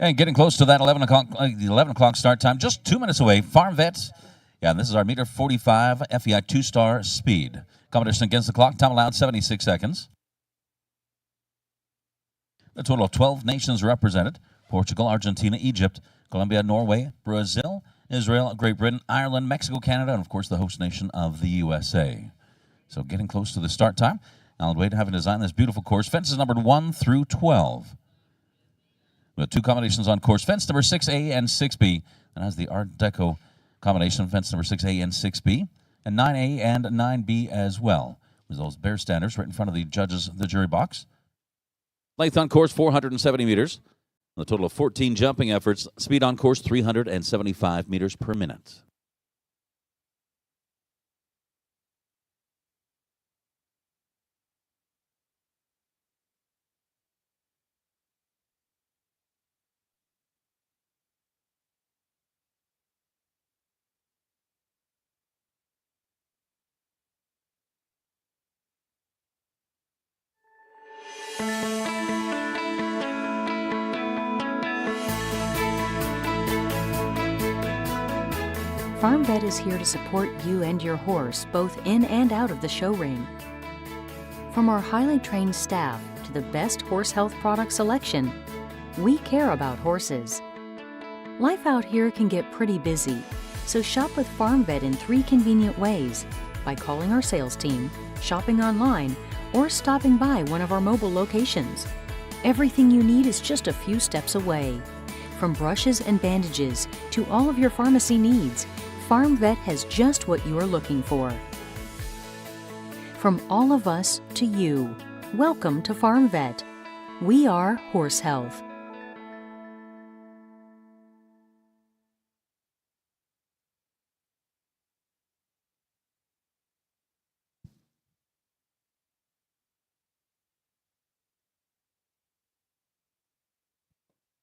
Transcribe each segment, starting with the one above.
And getting close to that 11 o'clock start time, just 2 minutes away. FARMVET. Yeah, and this is our meter 45 FEI 2-star speed. Competition against the clock, time allowed 76 seconds. A total of 12 nations represented: Portugal, Argentina, Egypt, Colombia, Norway, Brazil, Israel, Great Britain, Ireland, Mexico, Canada, and of course the host nation of the USA. So getting close to the start time. Alan Wade having designed this beautiful course. Fences numbered 1 through 12. We have two combinations on course. Fence number 6A and 6B. That has the Art Deco combination, fence number 6A and 6B. And 9A and 9B as well. With those bear standards right in front of the judges, the jury box. Length on course, 470 meters. A total of 14 jumping efforts. Speed on course, 375 meters per minute. FARMVET is here to support you and your horse both in and out of the show ring. From our highly trained staff to the best horse health product selection, we care about horses. Life out here can get pretty busy, so shop with FARMVET in 3 convenient ways: by calling our sales team, shopping online, or stopping by one of our mobile locations. Everything you need is just a few steps away. From brushes and bandages to all of your pharmacy needs, FARMVET has just what you are looking for. From all of us to you, welcome to FARMVET. We are Horse Health.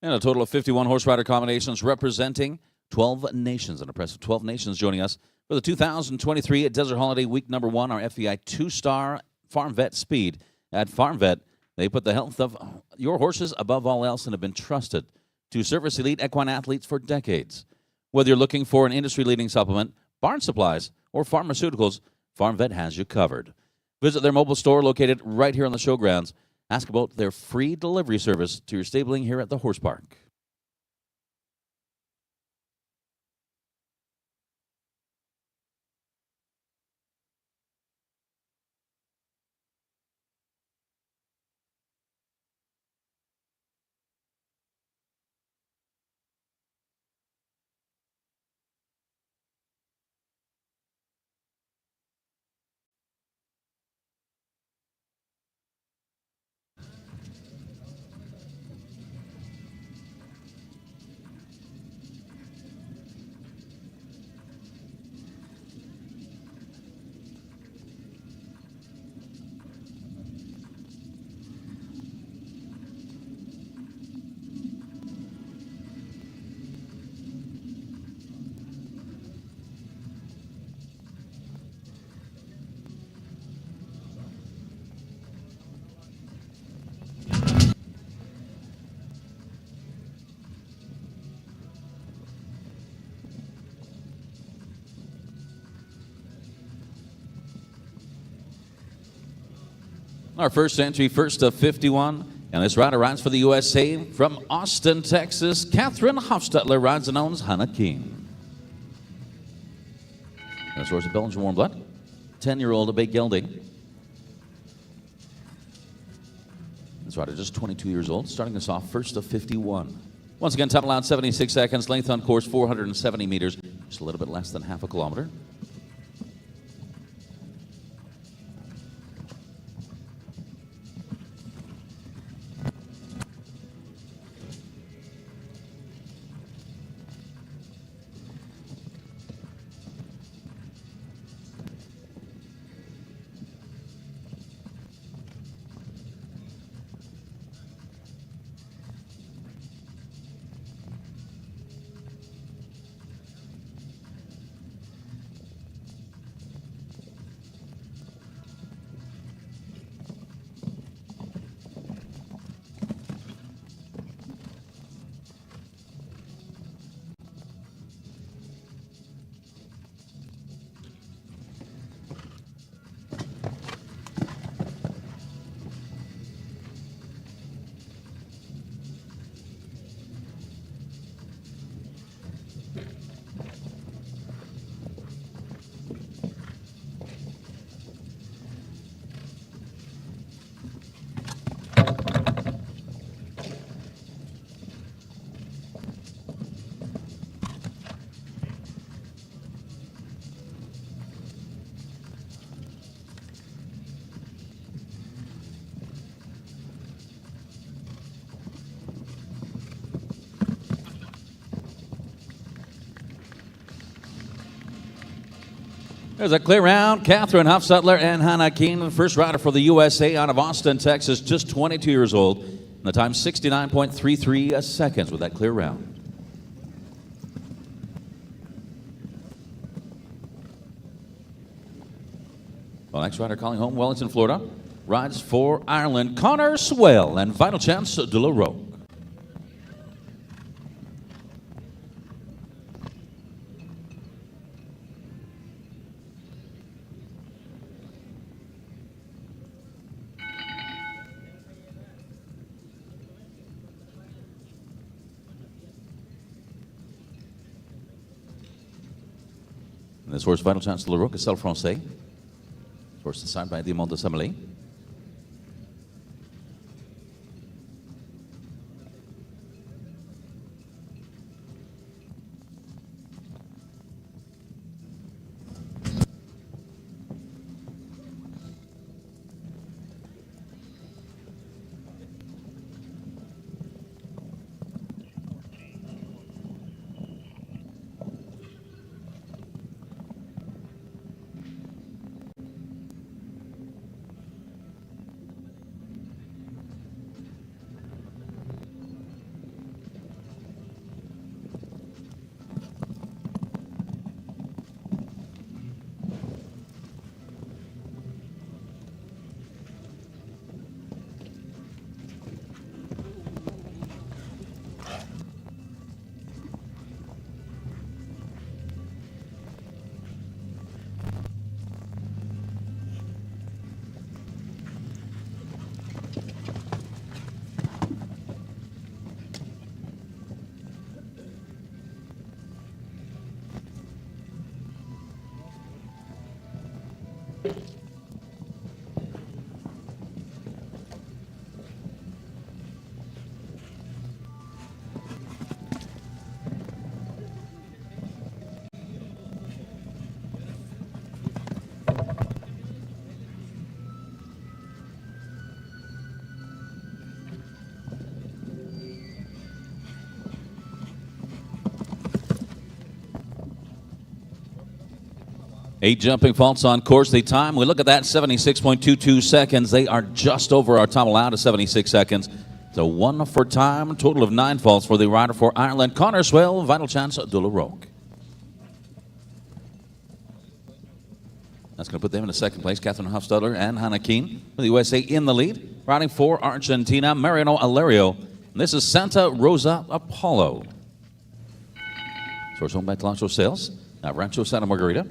And a total of 51 horse rider combinations representing 12 nations. An impressive 12 nations joining us for the 2023 Desert Holiday Week number 1, our FEI 2-star FARMVET speed. At FARMVET, they put the health of your horses above all else and have been trusted to service elite equine athletes for decades. Whether you're looking for an industry-leading supplement, barn supplies, or pharmaceuticals, FARMVET has you covered. Visit their mobile store located right here on the showgrounds. Ask about their free delivery service to your stabling here at the Horse Park. Our first entry, first of 51, and this rider rides for the USA from Austin, Texas. Catherine Hofstetler rides and owns Hannah King. This horse of Belgian warm blood, 10-year-old Bay Gelding. This rider just 22 years old, starting us off first of 51. Once again, time allowed 76 seconds, length on course 470 meters, just a little bit less than half a kilometer. There's a clear round. Catherine Huffsutler and Hannah Keene, the first rider for the USA out of Austin, Texas, just 22 years old. And the time 69.33 seconds with that clear round. Well, next rider calling home, Wellington, Florida, rides for Ireland, Connor Swell and Vital Chance de la Roque. This horse, Vital Chance de la Roque, is Celle Francais. Horse designed by Diamond de Samely. Eight jumping faults on course. The time, we look at that, 76.22 seconds. They are just over our time allowed of 76 seconds. So one for time, total of 9 faults for the rider for Ireland, Connor Swell, Vital Chance de la Roque. That's going to put them in the second place. Catherine Huffsutler and Hannah Keene for the USA in the lead. Riding for Argentina, Mariano Alario. And this is Santa Rosa Apollo. Source owned by Talancho Sales. Now Rancho Santa Margarita.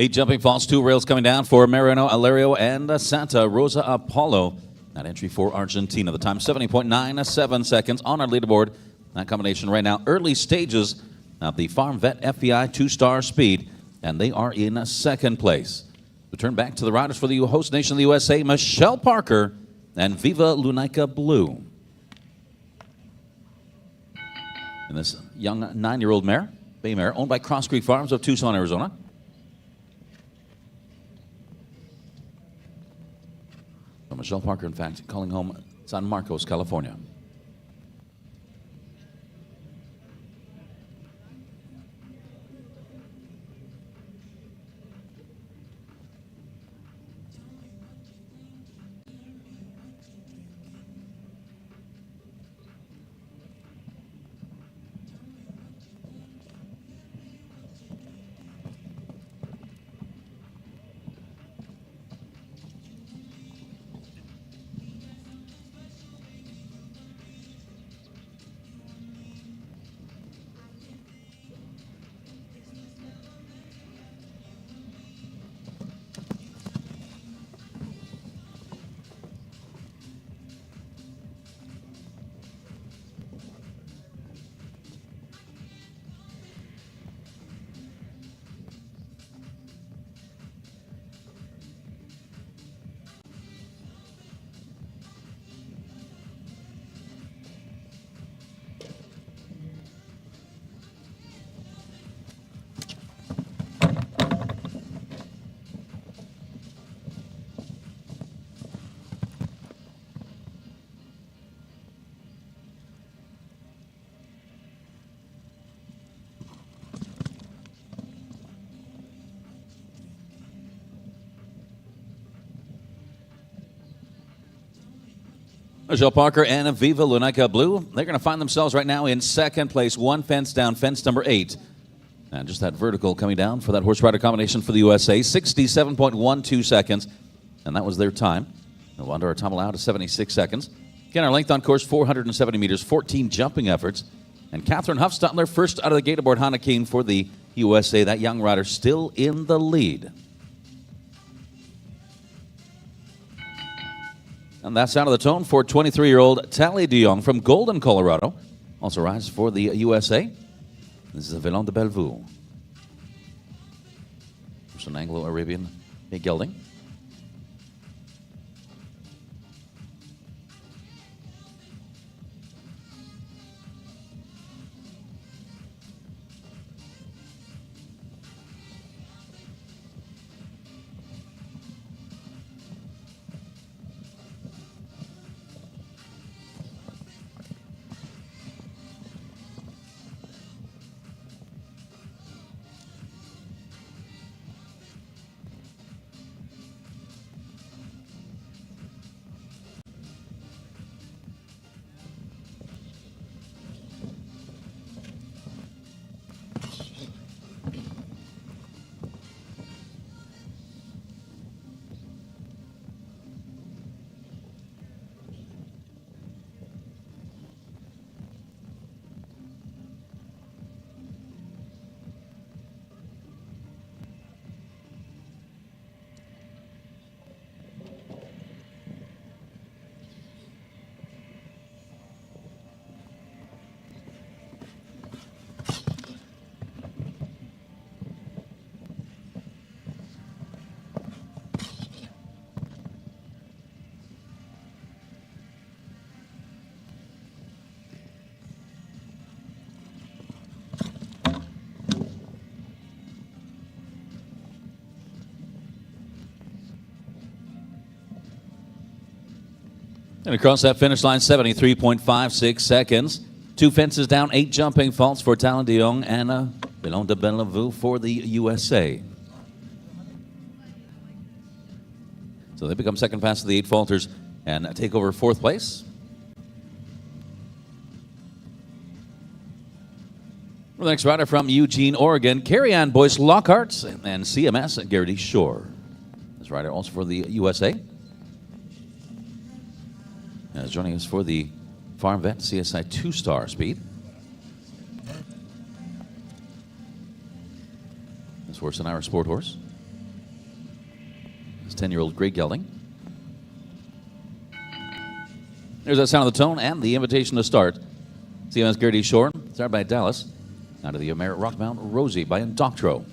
Eight jumping faults, 2 rails coming down for Mariano Alario and Santa Rosa Apollo. That entry for Argentina. The time 70.97 seconds on our leaderboard. That combination right now, early stages of the FARMVET FEI 2-star speed, and they are in second place. We turn back to the riders for the host nation of the USA, Michelle Parker and Viva Lunica Blue. And this young 9-year-old bay mare, owned by Cross Creek Farms of Tucson, Arizona. Michelle Parker, in fact, calling home San Marcos, California. Michelle Parker and Viva Luneca Blue, they're going to find themselves right now in second place, one fence down, fence number 8. And just that vertical coming down for that horse rider combination for the USA, 67.12 seconds. And that was their time. No wonder our time allowed is 76 seconds. Again, our length on course, 470 meters, 14 jumping efforts. And Catherine Huffstutler, first out of the gate aboard Hanakeen for the USA. That young rider still in the lead. And that's out of the tone for 23-year-old Tally DeYoung from Golden, Colorado. Also rides for the USA. This is a Villon de Bellevue. There's an Anglo-Arabian gelding. And across that finish line, 73.56 seconds. 2 fences down, 8 jumping faults for Tally DeYoung and Villon de Bellevue for the USA. So they become second fast of the 8 falters and take over 4th place. The next rider from Eugene, Oregon, Carrie-Ann Boyce Lockhart and CMS Garrity Shore. This rider also for the USA. Joining us for the FARMVET CSI 2-star speed. This horse, an Irish sport horse. This 10-year-old Grey Gelding. There's that sound of the tone and the invitation to start. CMS Garrity Shore, started by Dallas. Out of the Merritt Rockmount Rosie by Indoctro.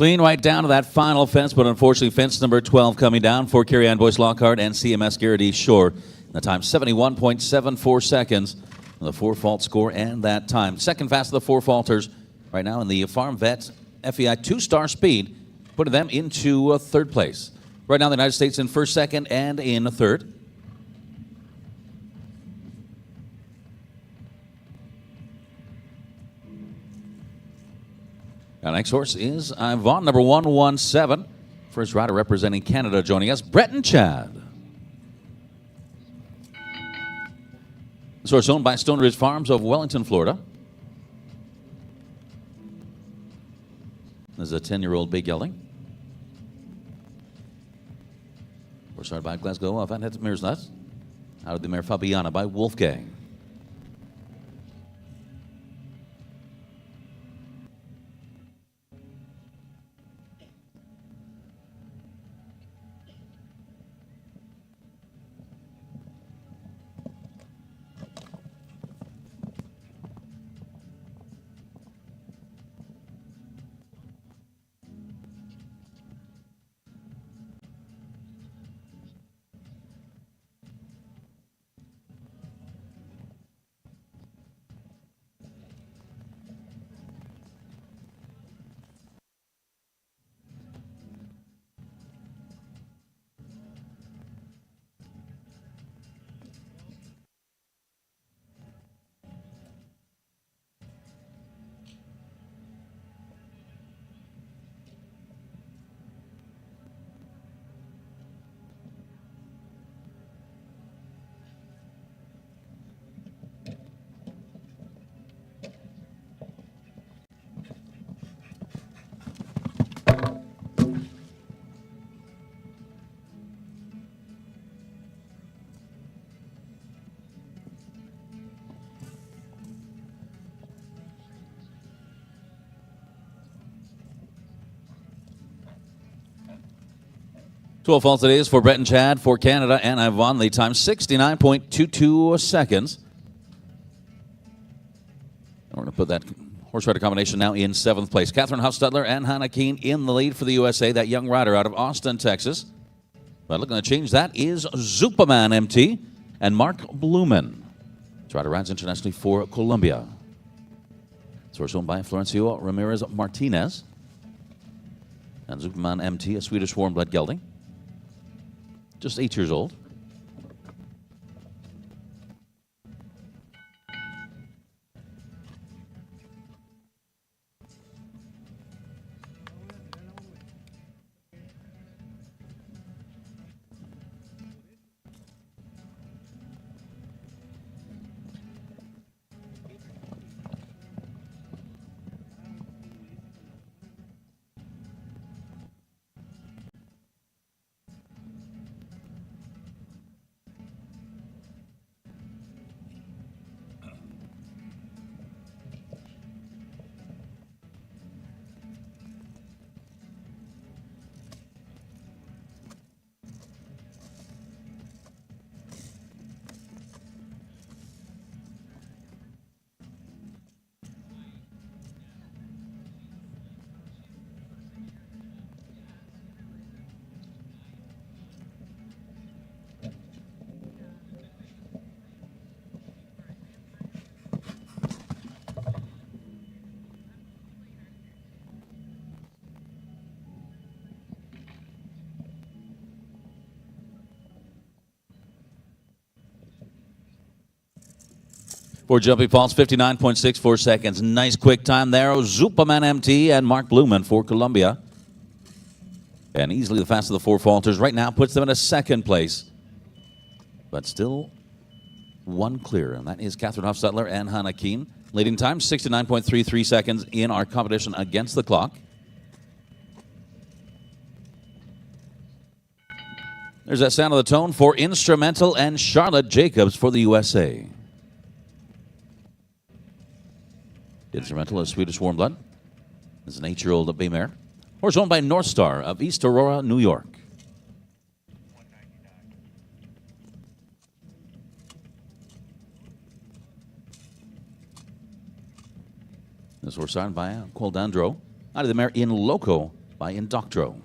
Clean right down to that final fence, but unfortunately fence number 12 coming down for Carrie Ann Boyce Lockhart and CMS Garrity Shore. The time 71.74 seconds. The 4-fault score and that time. Second fast of the 4 faulters right now in the FARMVET FEI 2-star speed, putting them into third place. Right now the United States in first, second, and in third. Our next horse is Yvonne, number 117. First rider representing Canada joining us, Brett and Chad. This horse owned by Stone Ridge Farms of Wellington, Florida. This is a 10-year-old big gelding. Horse started by Glasgow Van Het Mears Nuts. Out of the mare Fabiana by Wolfgang. Twelve faults it is for Brett and Chad for Canada and Yvonne. The time 69.22 seconds. And we're going to put that horse rider combination now in 7th place. Catherine Huffstutler and Hannah Keene in the lead for the USA. That young rider out of Austin, Texas. But looking to change that is Zupaman MT and Mark Blumen. This rider rides internationally for Colombia. This horse owned by Florencio Ramirez Martinez. And Zupaman MT, a Swedish warm blood gelding. Just 8 years old. For jumping faults, 59.64 seconds. Nice quick time there. Zupaman MT and Mark Blumen for Colombia. And easily the fastest of the 4 falters right now puts them in a 2nd place. But still 1 clear, and that is Catherine Huffstutler and Hannah Keene. Leading time, 69.33 seconds in our competition against the clock. There's that sound of the tone for Instrumental and Charlotte Jacobs for the USA. Instrumental is Swedish warm blood. This is an 8-year-old bay mare. Horse owned by North Star of East Aurora, New York. This horse signed by Quildandro. Out of the mare In Loco by Indoctro.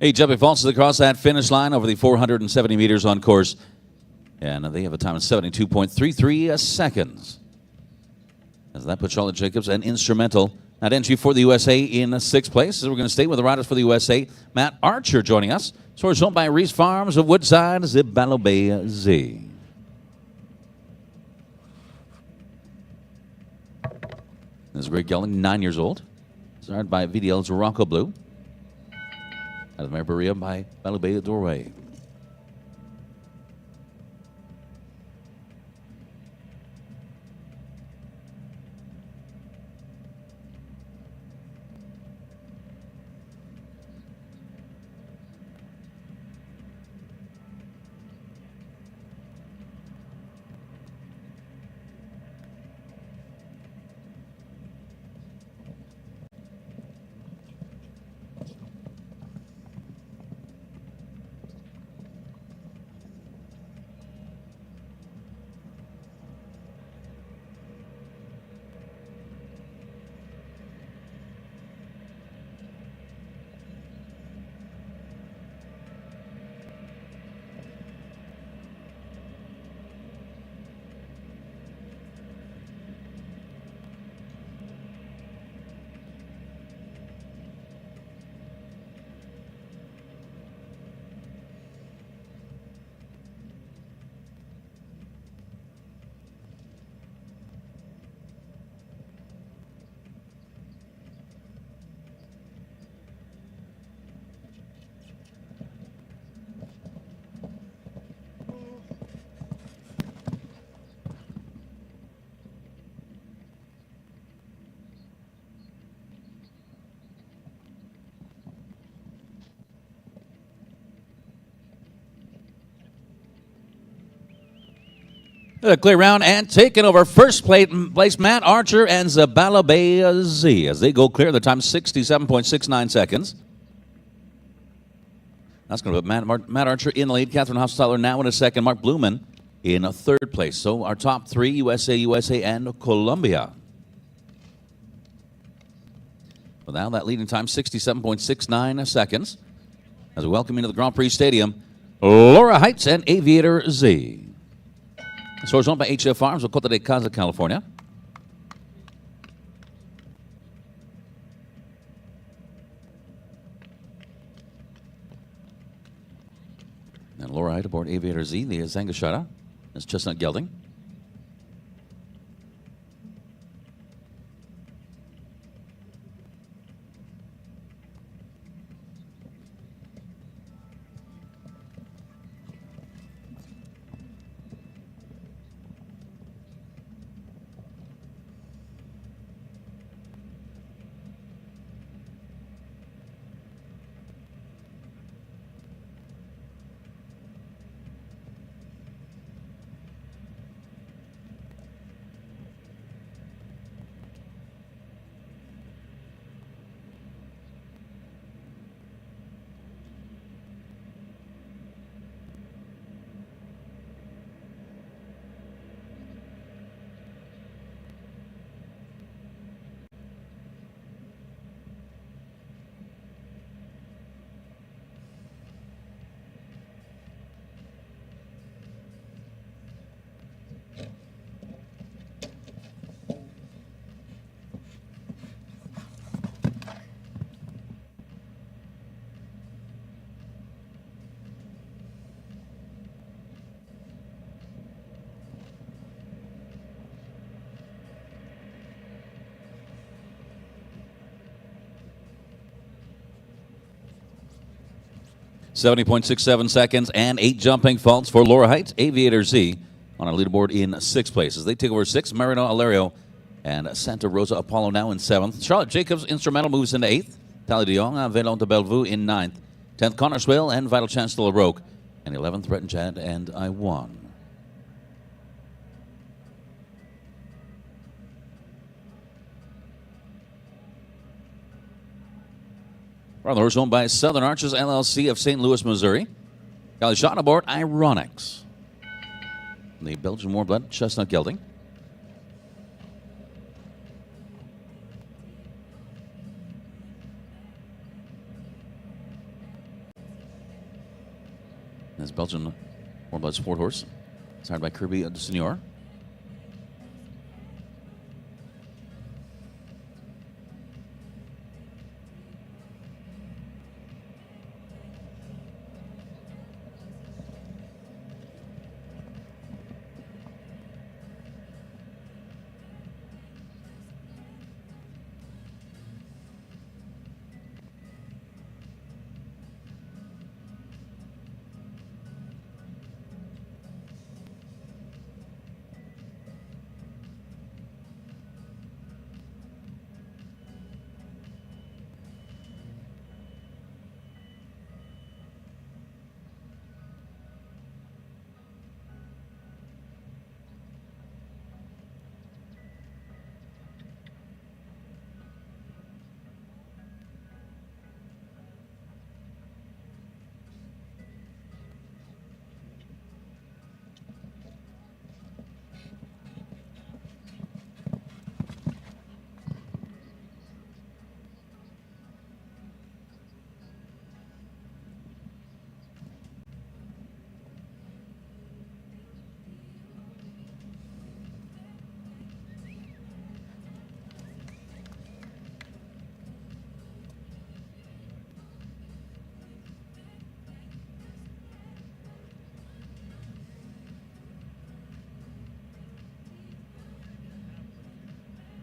Hey, jumping falls across that finish line over the 470 meters on course. And they have a time of 72.33 seconds. As that puts Charlotte Jacobs and Instrumental at entry for the USA in sixth place. So we're going to stay with the riders for the USA. Matt Archer joining us. Sourced home by Reese Farms of Woodside, Zibalo Bay Z. This is Greg Gelling, 9 years old. Started by VDL's Rocco Blue. Out of Mariberia by Balubay Doorway. A clear round and taking over first place Matt Archer and Zabala Bay Z as they go clear. The time 67.69 seconds. That's going to put Matt Archer in the lead. Catherine Hofstadler now in a second. Mark Blumen in a third place. So our top three, USA, and Colombia. Well, now that leading time 67.69 seconds. As we welcome into the Grand Prix Stadium, Laura Heights and Aviator Z. Sourced owned by HF Farms of Cota de Casa, California. And Laura Height aboard Aviator Z, the Zangashara. That's Chestnut Gelding. 70.67 seconds and 8 jumping faults for Laura Heights. Aviator Z on our leaderboard in 6th place. As they take over 6th, Marino Alario and Santa Rosa Apollo now in 7th. Charlotte Jacobs Instrumental moves into 8th. Tally de Jong, Velon de Bellevue in 9th. 10th, Connor Swail and Vital Chance de La Roque. And 11th, Brett and Chad and I won. We're on the horse owned by Southern Arches LLC of St. Louis, Missouri. Got a shot aboard Ironics. The Belgian Warblood Chestnut Gelding. This Belgian Warblood Sport Horse, sired by Kirby de Senior.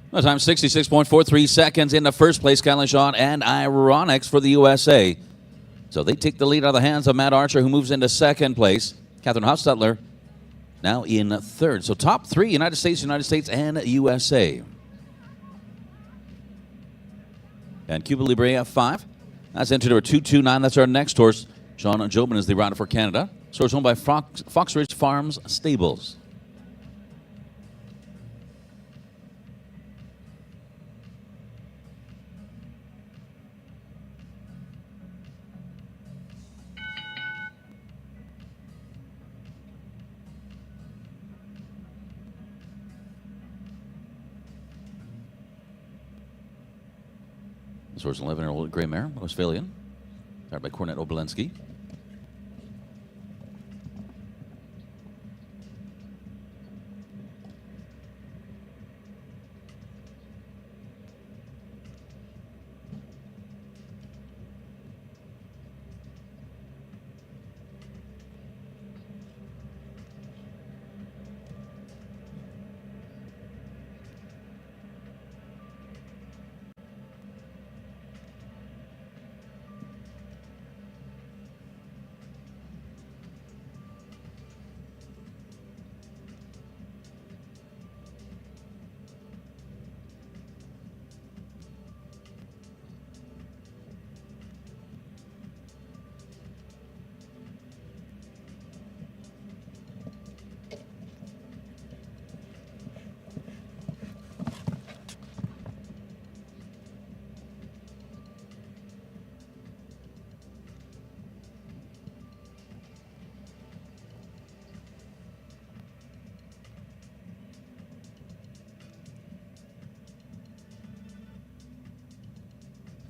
The time 66.43 seconds in the first place, Kylie Shaw and Ironics for the USA. So they take the lead out of the hands of Matt Archer, who moves into 2nd place. Catherine Hofstetler now in 3rd. So top 3, United States, and USA. And Cuba Libre 5. That's entered over 229. That's our next horse. Sean Jobin is the rider for Canada. Source owned by Fox Ridge Farms Stables. This horse, 11-year-old gray mare, Westphalian, started by Cornet Obolensky.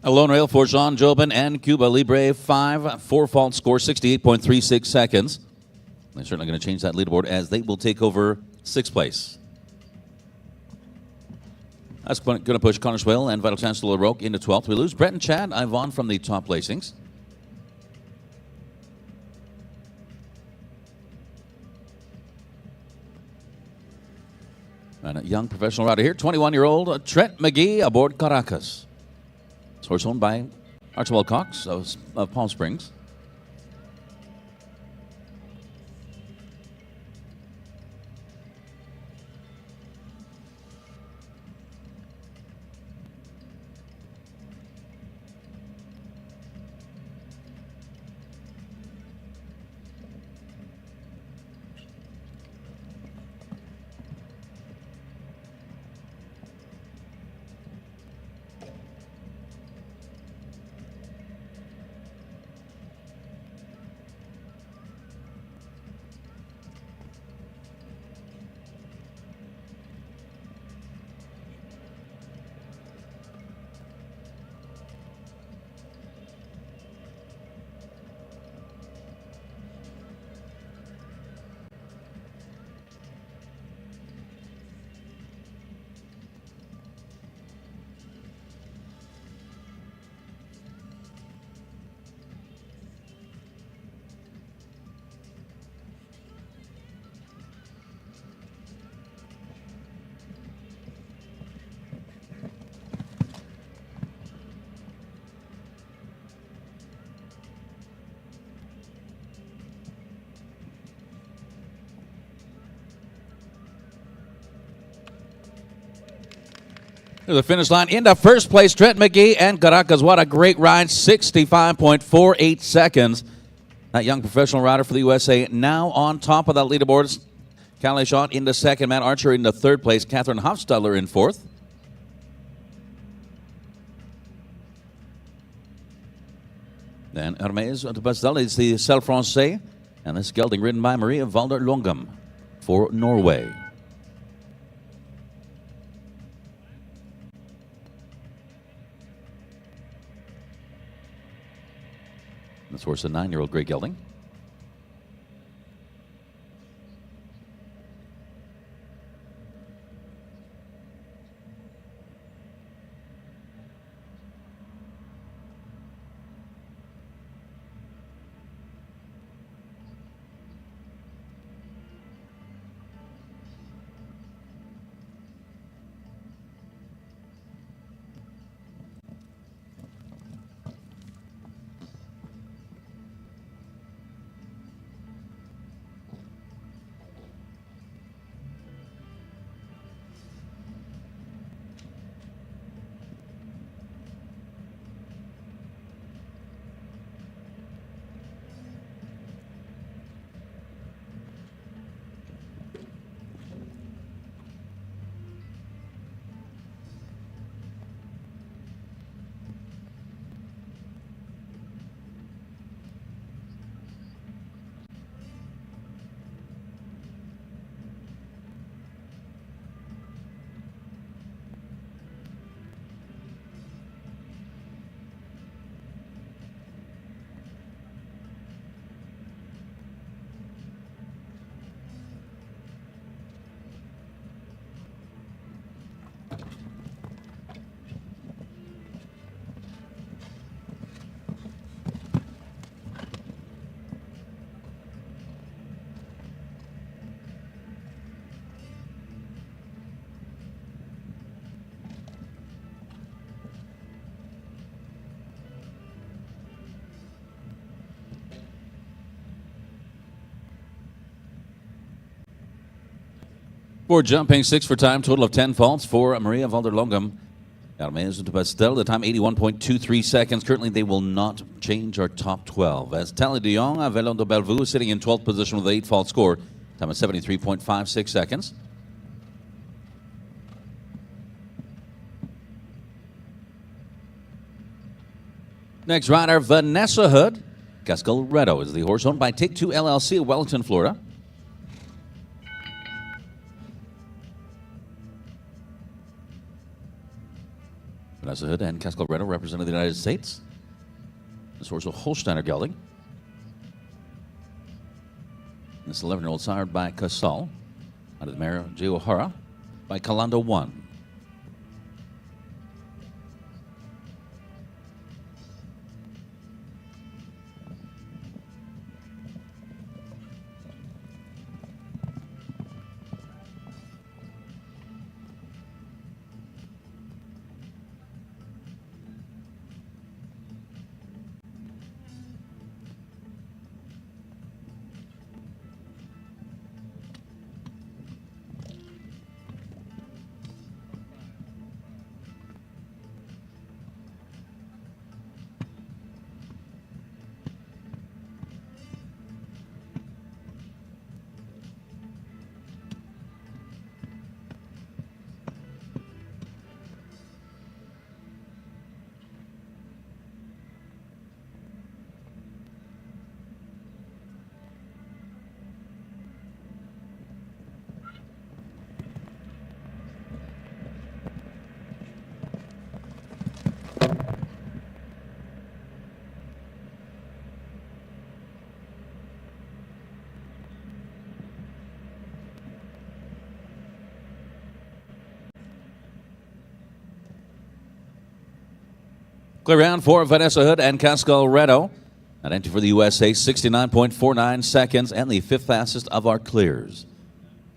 A lone rail for Jean Jobin and Cuba Libre 5. 4 fault score, 68.36 seconds. They're certainly going to change that leaderboard as they will take over 6th place. That's going to push Connor Swail and Vital Chance de La Roque into 12th. We lose Brett and Chad Ivon from the top placings. And a young professional rider here, 21-year-old Trent McGee aboard Caracas. Horse owned by Archibald Cox of Palm Springs. To the finish line. Into first place, Trent McGee and Caracas. What a great ride. 65.48 seconds. That young professional rider for the USA now on top of that leaderboard. Calais Shot into second. Matt Archer into third place. Catherine Hofstadler in fourth. Then Hermes de Bastel is the Celle Francais. And this gelding ridden by Maria Valder Longum for Norway. This horse, a 9-year-old gray gelding. For jumping, 6 for time, total of 10 faults for Maria Valder Longum. Hermes de Bastel, the time 81.23 seconds. Currently, they will not change our top 12. As Tally de Jong, Velon de Bellevue sitting in 12th position with an 8-fault score. Time of 73.56 seconds. Next rider, Vanessa Hood. Cascalretto is the horse owned by Take Two LLC of Wellington, Florida. Vanessa Hood and Cascalretto representing the United States. This horse, a Holsteiner gelding. This 11-year-old sired by Casal. Out of the mare, J. O'Hara by Kalanda 1. Clear round for Vanessa Hood and Cascalretto. That entry for the USA, 69.49 seconds, and the 5th fastest of our clears.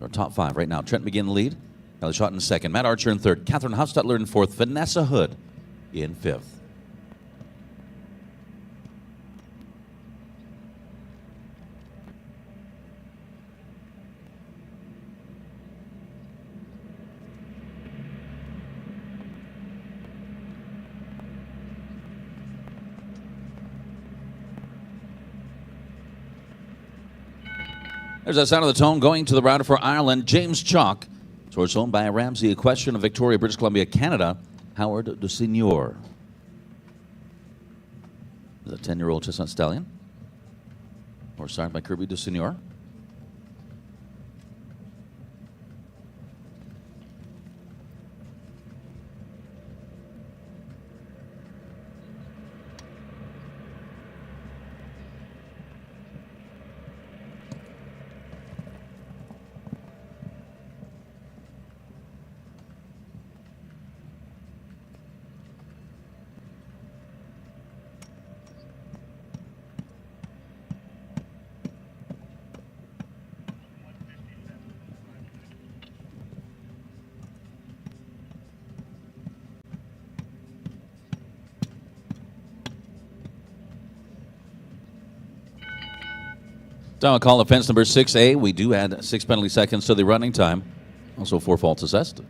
Our top 5 right now. Trent McGee in the lead. Kelly Schott in second. Matt Archer in third. Catherine Hofstadler in fourth. Vanessa Hood in fifth. There's that sound of the tone going to the router for Ireland, James Chalk. Source owned by Ramsey Equestrian of Victoria, British Columbia, Canada, Howard de Senior. The 10-year-old chestnut stallion. Horse signed by Kirby de Senior. Time to call offense number 6A. We do add 6 penalty seconds to the running time. Also 4 faults assessed.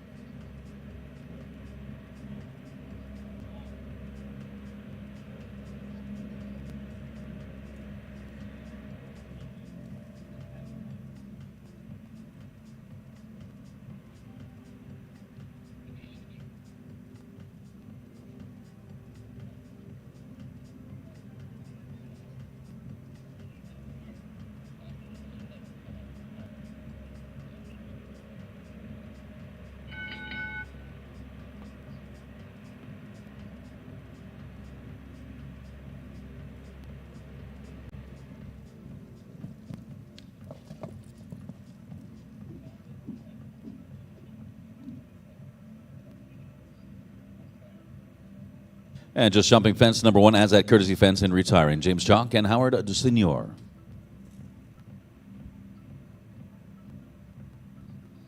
And just jumping fence number 1 as that courtesy fence in retiring. James Chalk and Howard de Senior.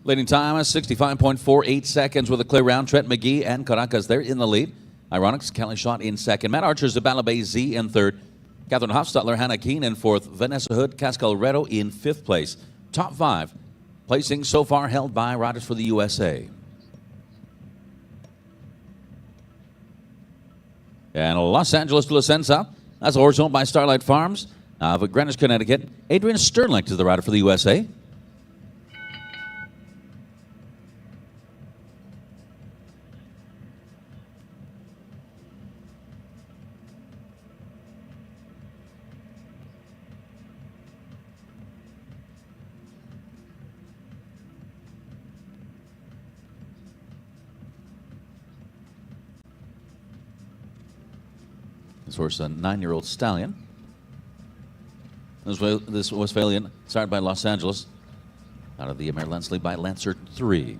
Leading time is 65.48 seconds with a clear round. Trent McGee and Caracas there in the lead. Ironics, Kelly Schott in second. Matt Archer's Zabala Bay Z in third. Catherine Hofstadler, Hannah Keene in fourth. Vanessa Hood, Cascalredo in fifth place. Top 5 placing so far held by riders for the USA. And Los Angeles to La Senza. That's a horse owned by Starlight Farms of Greenwich, Connecticut. Adrian Sternlicht is the rider for the USA. This horse, a 9-year-old stallion. This Westphalian, started by Los Angeles, out of the Maryland League by Lancer 3.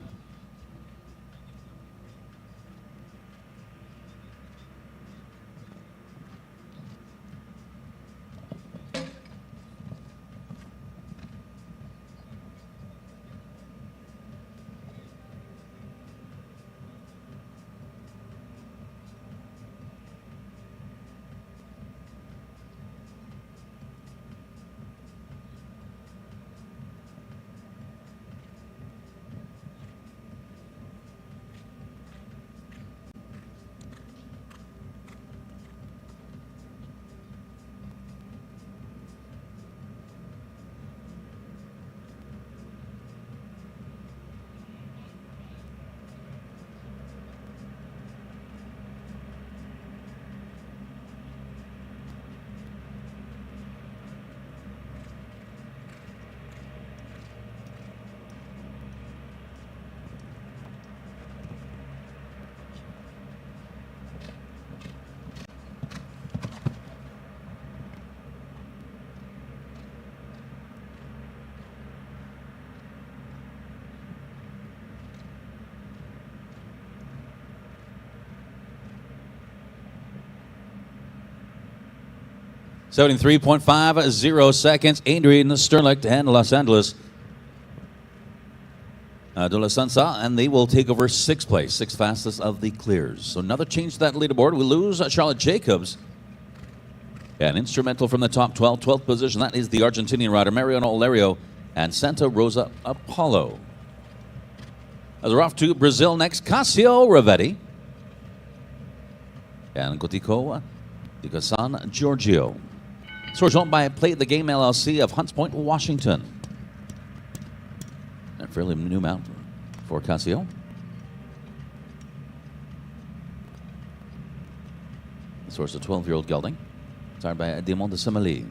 Seventy 3.50 seconds. Adrian Sternlicht and Los Angeles de la Senza, and they will take over 6th place, 6th fastest of the clears. So another change to that leaderboard. We lose Charlotte Jacobs. And instrumental from the top 12, 12th position. That is the Argentinian rider Mariano Olerio and Santa Rosa Apollo. As we're off to Brazil next, Cassio Ravetti and Gotico de San Giorgio. Source owned by Play the Game LLC of Hunts Point, Washington. fairly new mount for Casio. Source of 12-year-old gelding. Started by Demon de Semeli.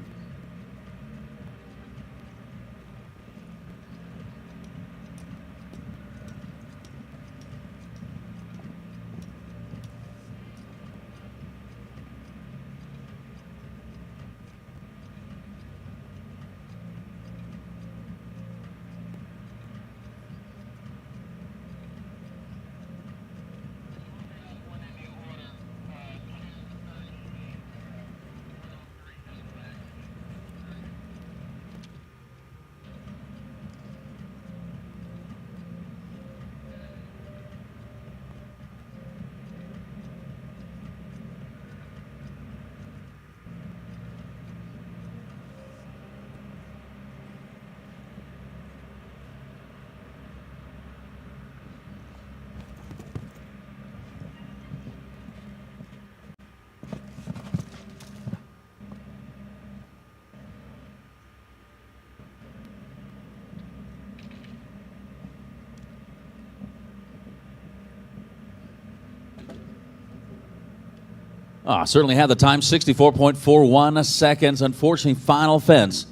Certainly had the time, 64.41 seconds. Unfortunately, final fence.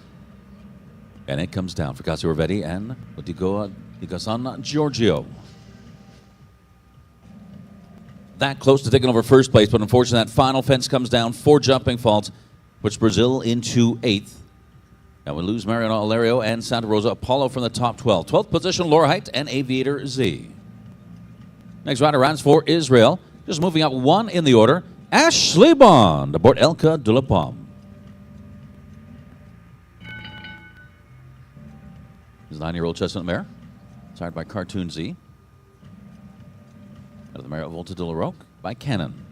And it comes down for Casio Orvetti and Digasan Giorgio. That close to taking over first place, but unfortunately that final fence comes down. 4 jumping faults, puts Brazil into 8th. And we lose Mariano Alario and Santa Rosa Apollo from the top 12. 12th position, Laura Height and Aviator Z. Next rider runs for Israel. Just moving up 1 in the order. Ashley Bond aboard Elka de la Pomme. His 9-year-old chestnut mare, sired by Cartoon Z. Out of the mare Volta de la Roque by Cannon.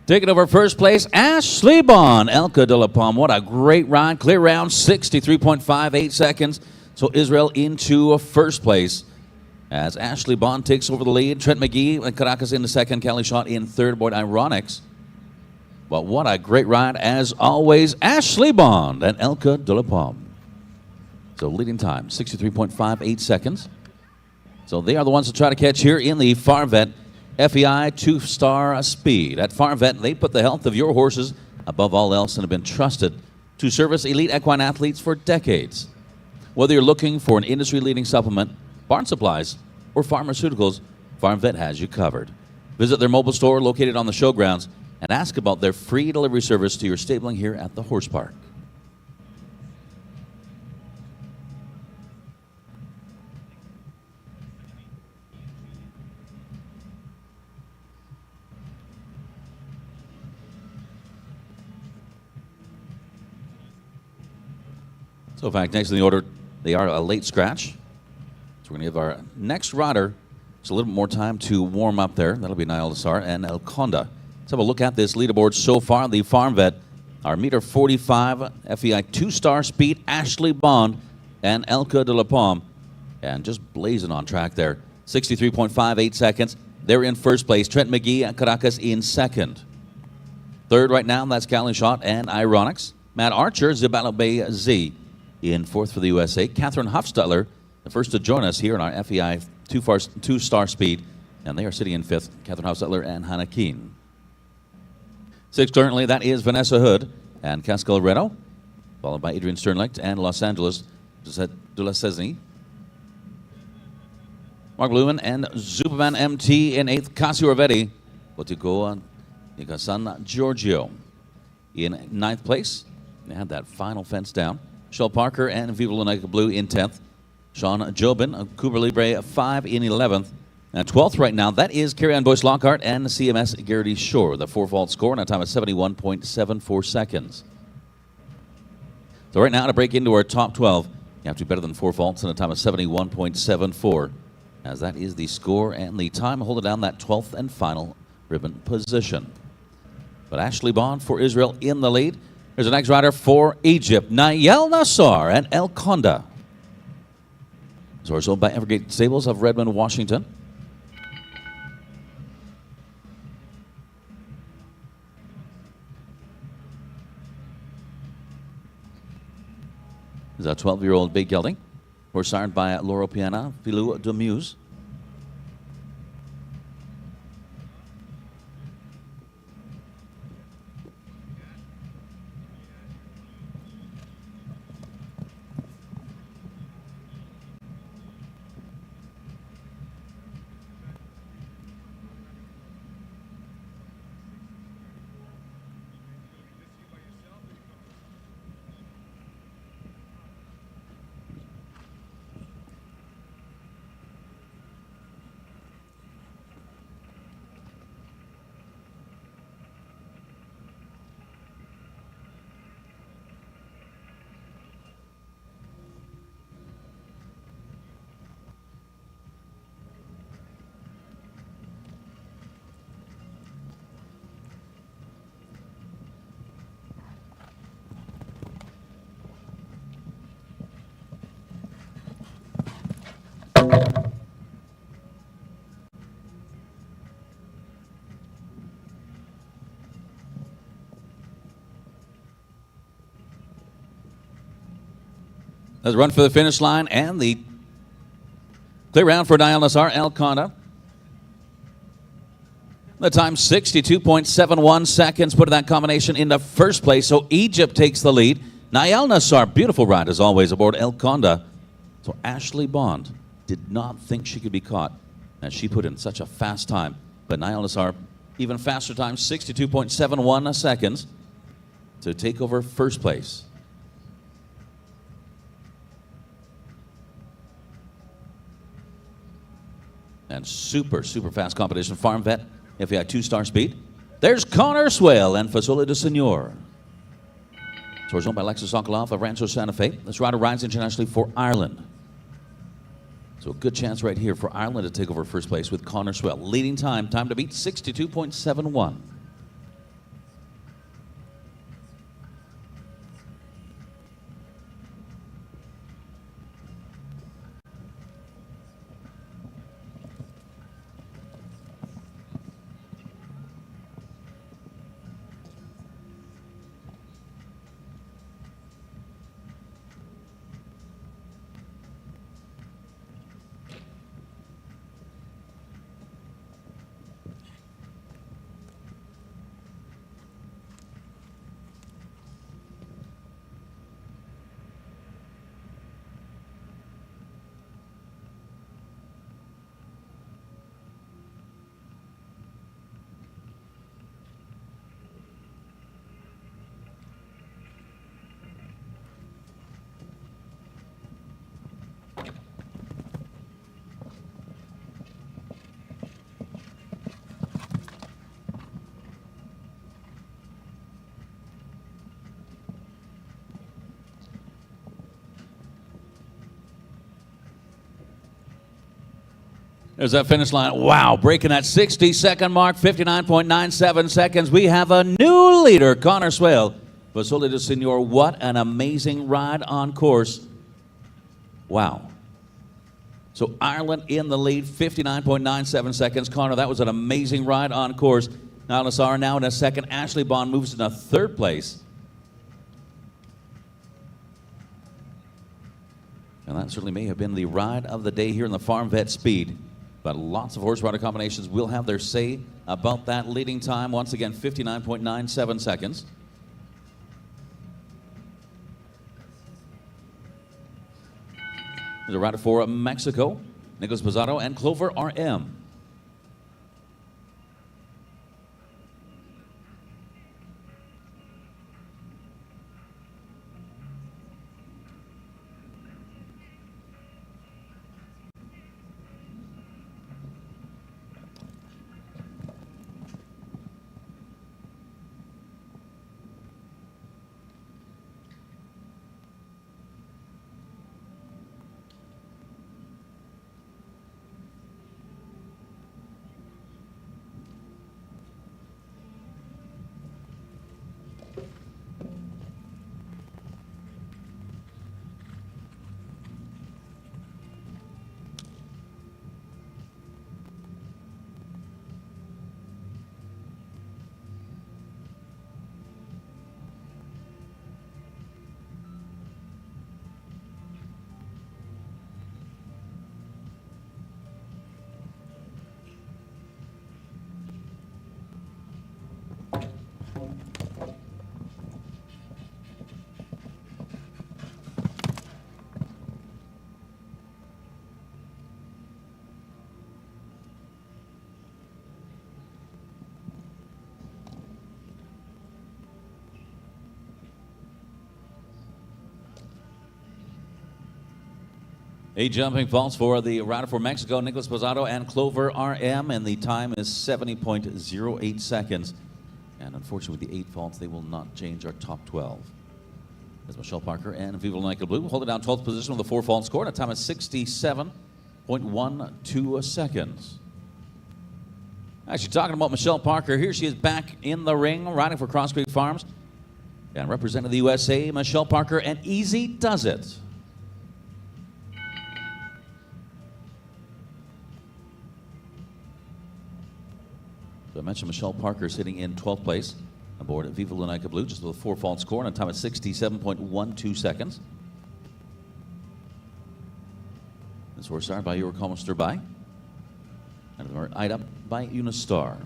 Taking over first place, Ashley Bond, Elka de la Pomme. What a great ride. Clear round, 63.58 seconds. So Israel into first place as Ashley Bond takes over the lead. Trent McGee and Caracas in the second. Kelly Shot in third aboard Ironics. But what a great ride, as always, Ashley Bond and Elka de la Pomme. So leading time, 63.58 seconds. So they are the ones to try to catch here in the FARMVET FEI 2-star speed. At FARMVET, they put the health of your horses above all else and have been trusted to service elite equine athletes for decades. Whether you're looking for an industry-leading supplement, barn supplies, or pharmaceuticals, FARMVET has you covered. Visit their mobile store located on the showgrounds and ask about their free delivery service to your stabling here at the horse park. So, in fact, next in the order, they are a late scratch. So we're going to give our next rider just a little bit more time to warm up there. That'll be Niall Desar and El Conda. Let's have a look at this leaderboard so far. The FARMVET, our meter 45, FEI 2-star speed, Ashley Bond and Elka de la Pomme. And just blazing on track there. 63.58 seconds. They're in first place. Trent McGee and Caracas in second. Third right now, that's Callan Shot and Ironics. Matt Archer, Zibalo Bay Z. In fourth for the USA, Catherine Huffstutler, the first to join us here in our FEI 2-star speed, And they are sitting in 5th, Catherine Hausetler and Hannah Keene. 6th currently, that is Vanessa Hood and Cascal Reno, followed by Adrian Sternlicht and Los Angeles Dulasesny. Mark Lewin and Zupaman MT in 8th, Casio Ravetti, Otiko Nikasan Giorgio. In 9th place, they had that final fence down. Shell Parker and Viva Lunica Blue in 10th. Sean Jobin, Cooper Libre 5 in 11th. And 12th right now, that is Carrie-Ann Boyce Lockhart and CMS Garrity Shore. The 4-fault score and a time of 71.74 seconds. So right now, to break into our top 12, you have to be better than 4 faults and a time of 71.74. As that is the score and the time holding down that 12th and final ribbon position. But Ashley Bond for Israel in the lead. There's the next rider for Egypt, Nayel Nassar and El Conda. So we're sold by Evergate Stables of Redmond, Washington. This is a 12-year-old big gelding. Horse sired by Lauro Piana, Filou de Muse. Let's run for the finish line and the clear round for Nayel Nassar, El Conda. The time 62.71 seconds, put that combination into first place. So Egypt takes the lead. Nayel Nassar, beautiful ride as always aboard El Conda. So Ashley Bond did not think she could be caught as she put in such a fast time. But Nayel Nassar, even faster time, 62.71 seconds to take over first place. And super fast competition. FARMVET, FEI 2-star speed. There's Connor Swale and Fasola de Senor. So it's owned by Alexis Sokolov of Rancho Santa Fe. This rider rides internationally for Ireland. So a good chance right here for Ireland to take over first place with Connor Swale. Leading time to beat 62.71. There's that finish line. Wow, breaking that 60-second mark, 59.97 seconds. We have a new leader, Connor Swale. Fasola de Senor, what an amazing ride on course. Wow. So Ireland in the lead, 59.97 seconds. Connor, that was an amazing ride on course. Nayel Nassar now in a second. Ashley Bond moves into third place. And that certainly may have been the ride of the day here in the FARMVET Speed. But lots of horse rider combinations will have their say about that leading time. Once again, 59.97 seconds. There's a rider for Mexico, Nicholas Pizarro and Clover RM. Eight jumping faults for the rider for Mexico, Nicholas Pizarro and Clover RM, and the time is 70.08 seconds. And unfortunately, with the 8 faults, they will not change our top 12. As Michelle Parker and Viva Nika Blue hold it down 12th position with a 4 fault score, and a time of 67.12 seconds. Actually, talking about Michelle Parker, here she is back in the ring, riding for Cross Creek Farms. And representing the USA, Michelle Parker, and Easy Does It. I mentioned Michelle Parker sitting in 12th place aboard at Viva Nika Blue, just with a 4 fault score and a time of 67.12 seconds. This horse started by Eurocomister by, and the eyed up by Unistar.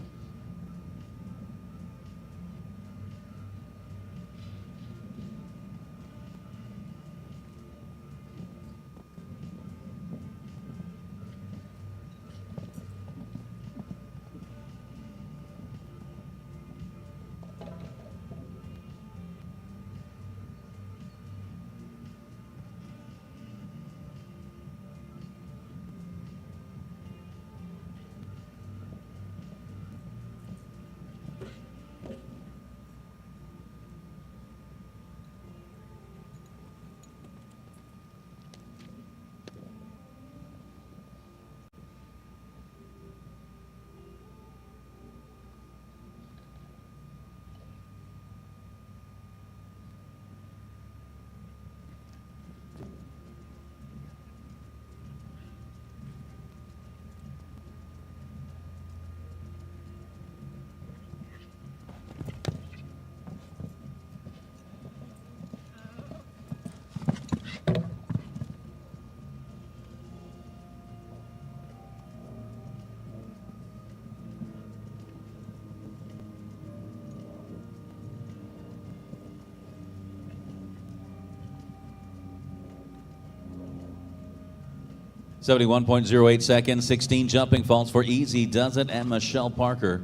(71.08 seconds, 16 jumping faults for Easy Does It and Michelle Parker.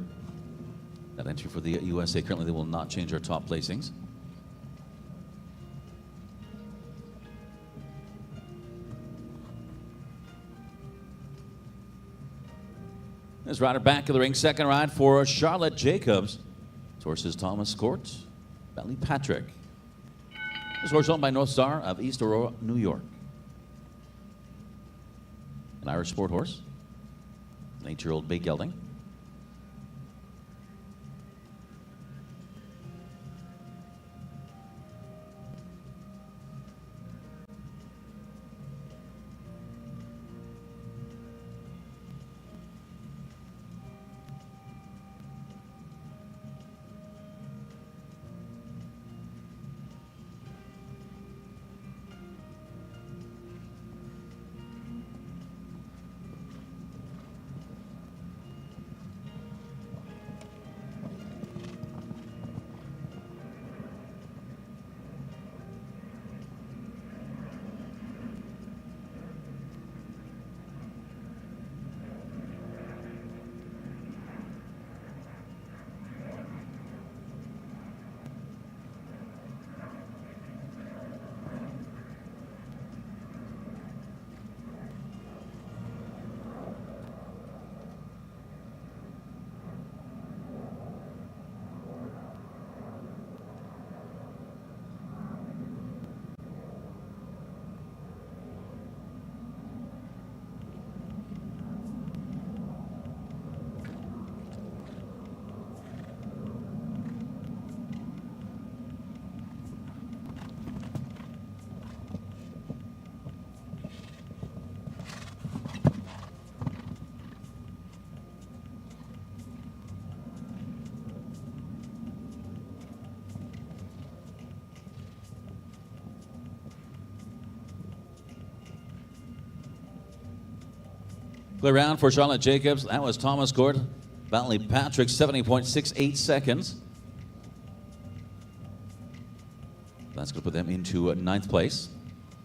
That entry for the USA, currently they will not change our top placings. This rider back of the ring, second ride for Charlotte Jacobs. This horse is Thomas Court, Valley Patrick. This horse owned by North Star of East Aurora, New York. An Irish sport horse, an 8-year-old bay gelding. Clear round for Charlotte Jacobs. That was Thomas Court. Bentley Patrick, 70.68 seconds. That's going to put them into ninth place.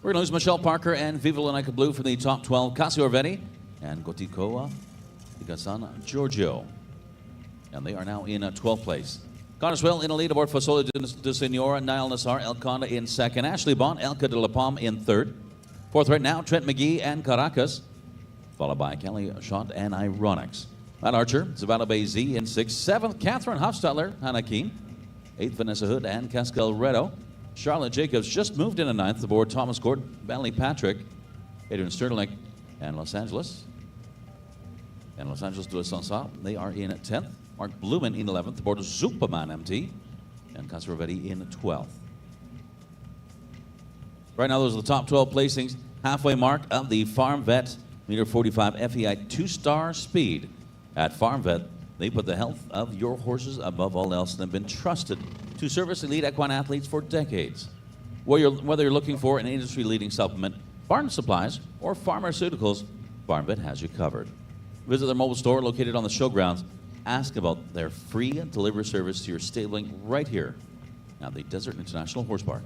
We're going to lose Michelle Parker and Viva Lanica Blue from the top 12. Casio Orvetti and Gotikoa Igasan Giorgio. And they are now in 12th place. Connersville in a leaderboard for Sola de Senora, Niall Nassar, El Conda in second. Ashley Bond, Elka de La Palme in third. Fourth right now, Trent McGee and Caracas, followed by Kelly Schott and Ironics. Matt Archer, Zavada Bay Z in sixth. Seventh, Catherine Hofstadler, Hannah Keene. Eighth, Vanessa Hood and Cascal Redo. Charlotte Jacobs just moved into ninth aboard Thomas Court, Bentley Patrick, Adrian Sterling, and Los Angeles. And Los Angeles de la Sansa, they are in 10th. Mark Blumen in 11th aboard Zupaman MT, and Castrovetti in 12th. Right now, those are the top 12 placings. Halfway mark of the FARMVET Meter 45 FEI 2-star speed. At FARMVET, they put the health of your horses above all else and have been trusted to service elite equine athletes for decades. Whether you're looking for an industry-leading supplement, farm supplies, or pharmaceuticals, FARMVET has you covered. Visit their mobile store located on the showgrounds. Ask about their free delivery service to your stabling right here at the Desert International Horse Park.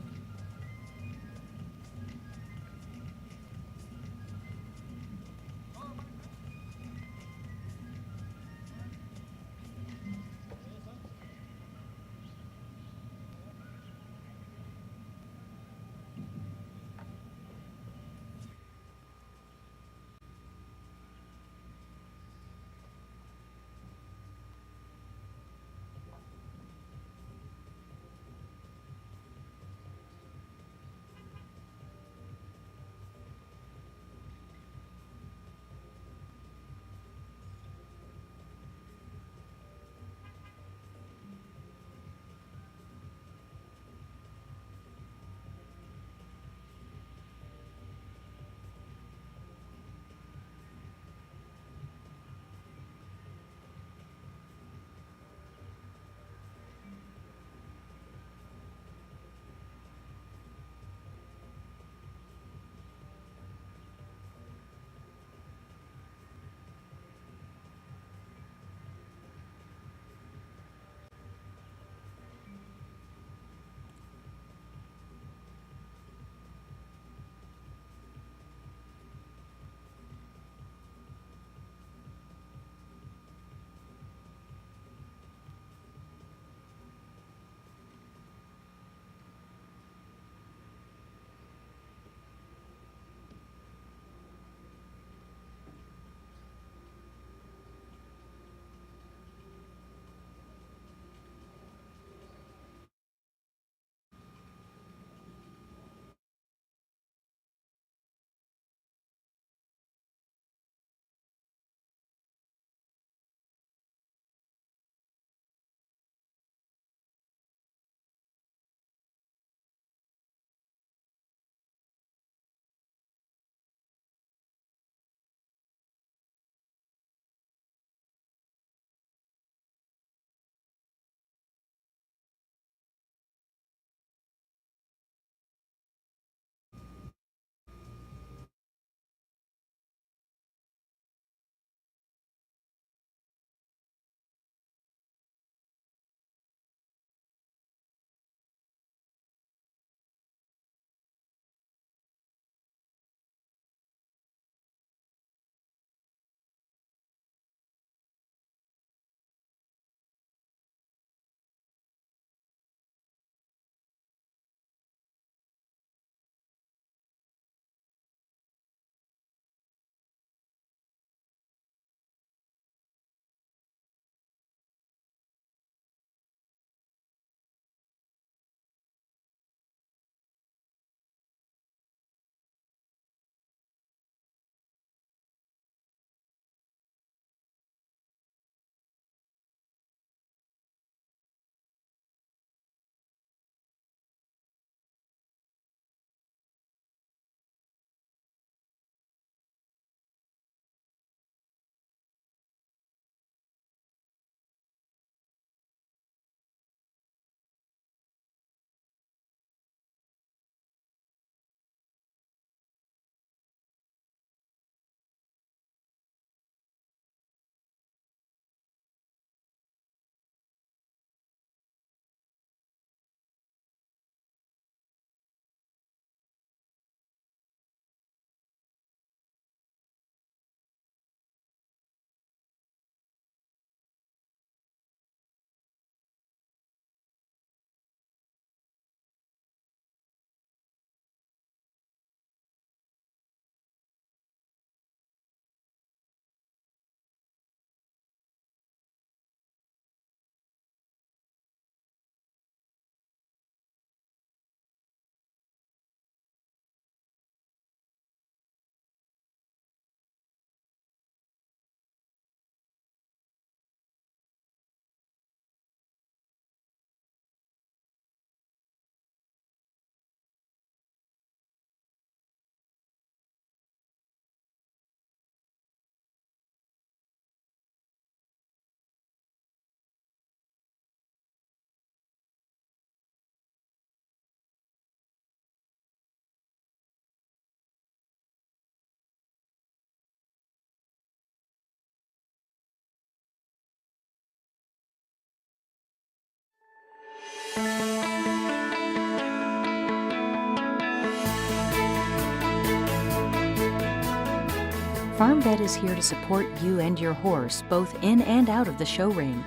FARMVET is here to support you and your horse both in and out of the show ring.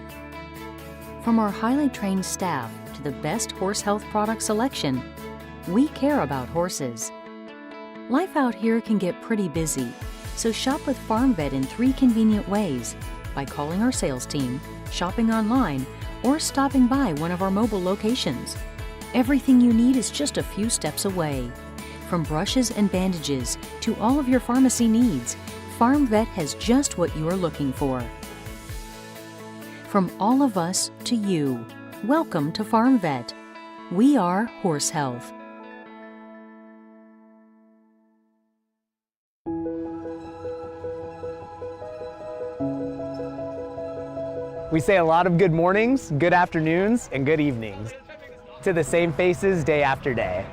From our highly trained staff to the best horse health product selection, we care about horses. Life out here can get pretty busy, so shop with FARMVET in 3 convenient ways: by calling our sales team, shopping online, or stopping by one of our mobile locations. Everything you need is just a few steps away. From brushes and bandages to all of your pharmacy needs, FARMVET has just what you are looking for. From all of us to you, welcome to FARMVET. We are Horse Health. We say a lot of good mornings, good afternoons, and good evenings to the same faces day after day.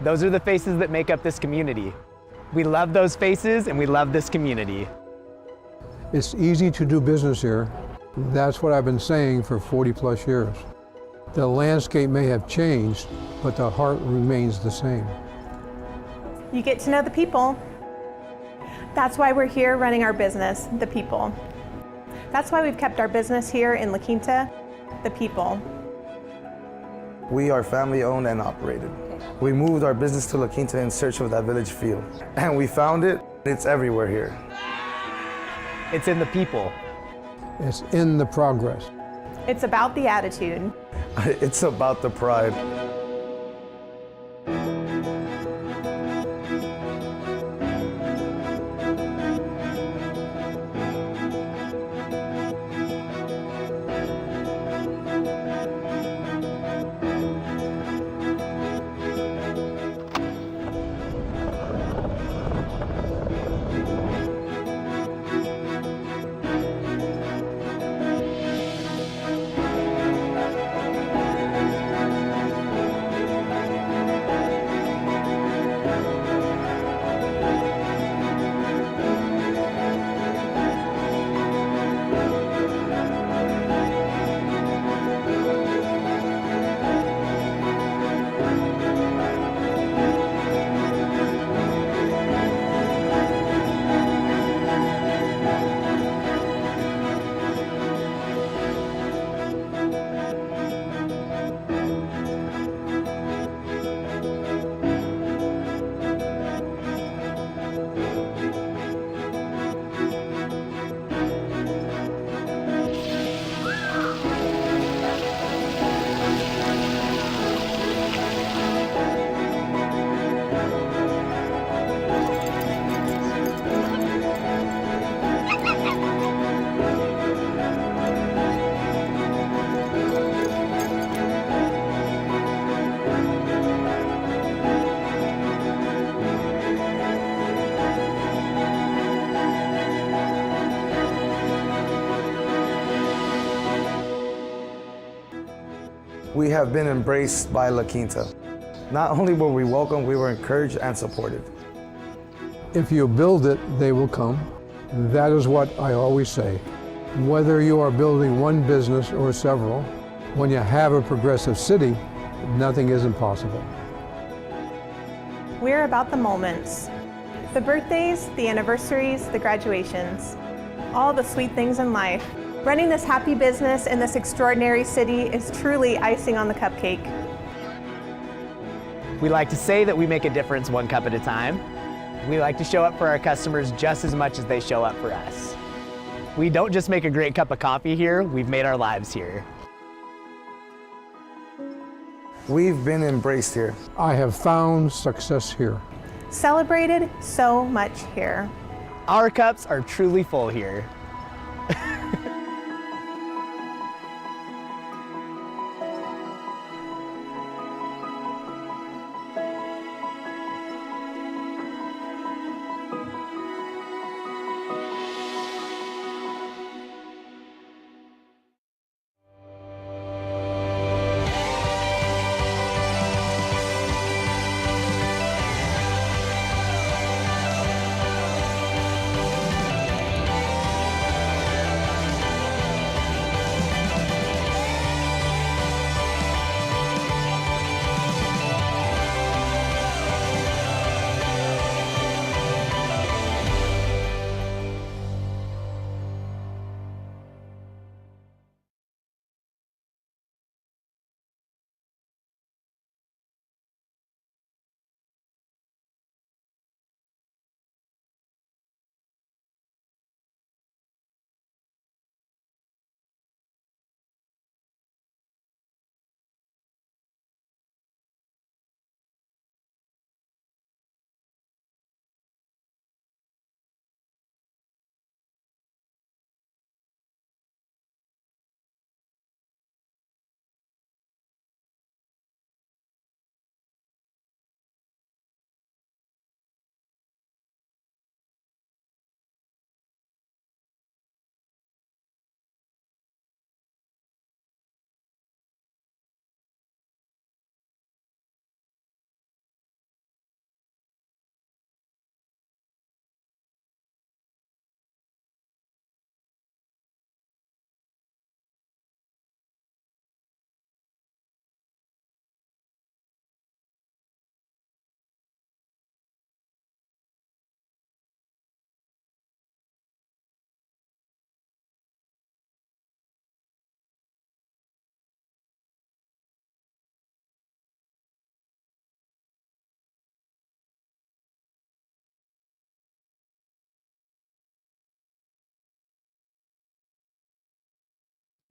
Those are the faces that make up this community. We love those faces and we love this community. It's easy to do business here. That's what I've been saying for 40+ years. The landscape may have changed, but the heart remains the same. You get to know the people. That's why we're here running our business, the people. That's why we've kept our business here in La Quinta, the people. We are family owned and operated. We moved our business to La Quinta in search of that village feel. And we found it. It's everywhere here. It's in the people. It's in the progress. It's about the attitude. It's about the pride. We have been embraced by La Quinta. Not only were we welcome, we were encouraged and supported. If you build it, they will come. That is what I always say. Whether you are building one business or several, when you have a progressive city, nothing is impossible. We're about the moments. The birthdays, the anniversaries, the graduations. All the sweet things in life. Running this happy business in this extraordinary city is truly icing on the cupcake. We like to say that we make a difference one cup at a time. We like to show up for our customers just as much as they show up for us. We don't just make a great cup of coffee here, we've made our lives here. We've been embraced here. I have found success here. Celebrated so much here. Our cups are truly full here.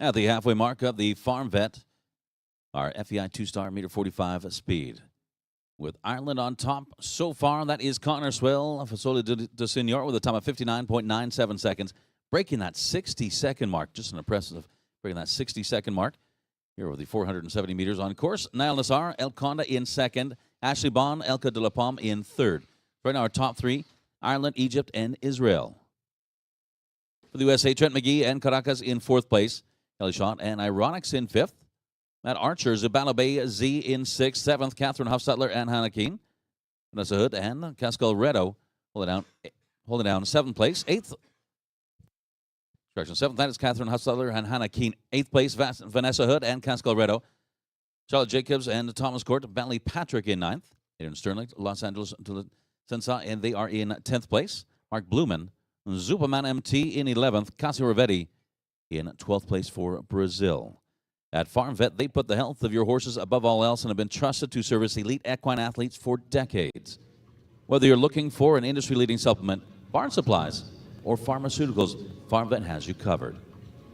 At the halfway mark of the FARMVET, our FEI 2-star meter 45 speed. With Ireland on top so far, that is Connor Swill, Fasoli de Senior, with a time of 59.97 seconds, breaking that 60-second mark. Just an impressive, breaking that 60-second mark. Here with the 470 meters on course. Niall Nassar, El Conda in second. Ashley Bond, Elka de la Palme in third. Right now, our top three, Ireland, Egypt, and Israel. For the USA, Trent McGee and Caracas in fourth place. Kelly Schott and Ironics in fifth. Matt Archer, Zubala Bay Z in sixth. Seventh, Catherine Hofstadler and Hannah Keane. Vanessa Hood and Cascal Redo holding down seventh place. Seventh, that is Catherine Hofstadler and Hannah Keane. Eighth place, Vanessa Hood and Cascal Redo. Charlotte Jacobs and Thomas Court. Bentley Patrick in ninth. Aiden Sternlicht, Los Angeles Sensa, and they are in 10th place. Mark Blumen, Zupaman MT in 11th. Casio Ravetti in 12th place for Brazil. At FARMVET, they put the health of your horses above all else and have been trusted to service elite equine athletes for decades. Whether you're looking for an industry-leading supplement, barn supplies, or pharmaceuticals, FARMVET has you covered.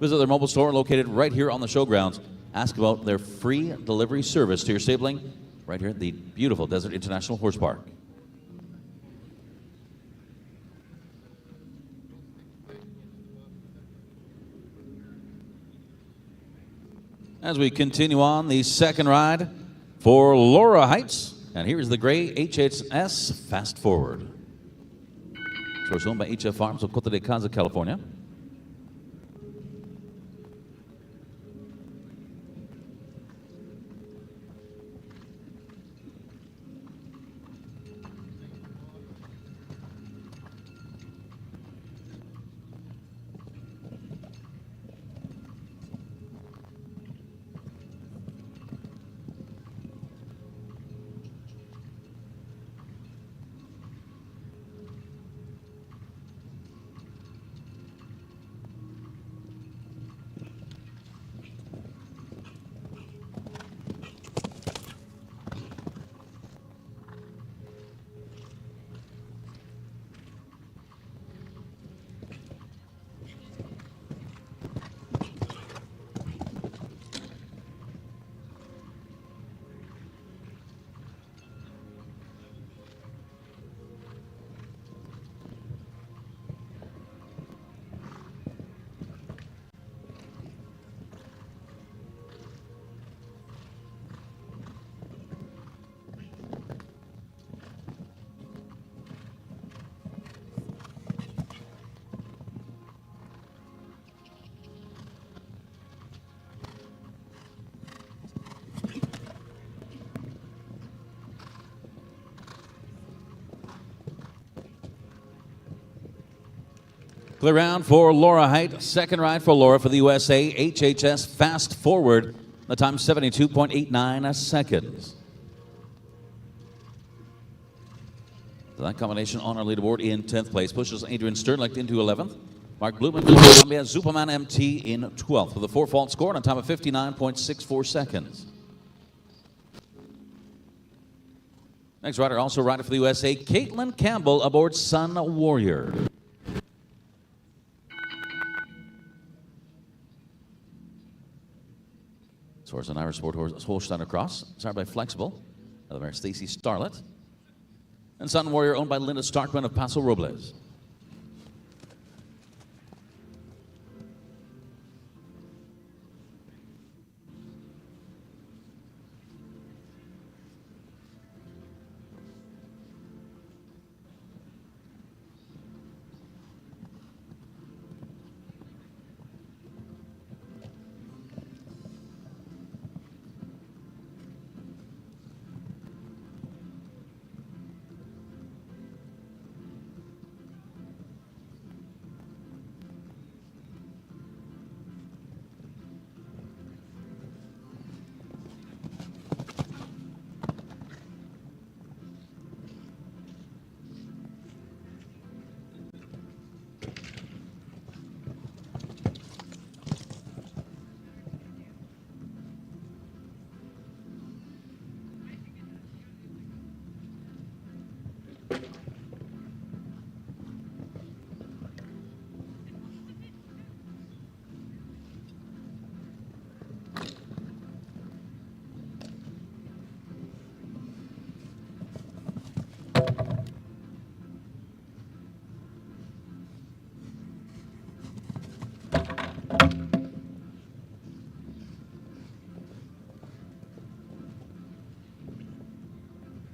Visit their mobile store located right here on the showgrounds. Ask about their free delivery service to your stabling right here at the beautiful Desert International Horse Park. As we continue on the second ride for Laura Heights, and here is the gray HHS Fast Forward. Sourced owned by HF Farms of Costa de Casa, California. Clear round for Laura Height. Second ride for Laura for the USA. HHS Fast Forward. The time 72.89 seconds. So that combination on our leaderboard in 10th place pushes Adrian Sternlicht into 11th. Mark Blumen, Columbia, Zupaman MT in 12th with a 4-fault score and a time of 59.64 seconds. Next rider, also rider for the USA, Caitlin Campbell aboard Sun Warrior. Horse an Irish Sport Holstein Cross, started by Flexible, another mare Stacy Starlet, and Sun Warrior owned by Linda Starkman of Paso Robles.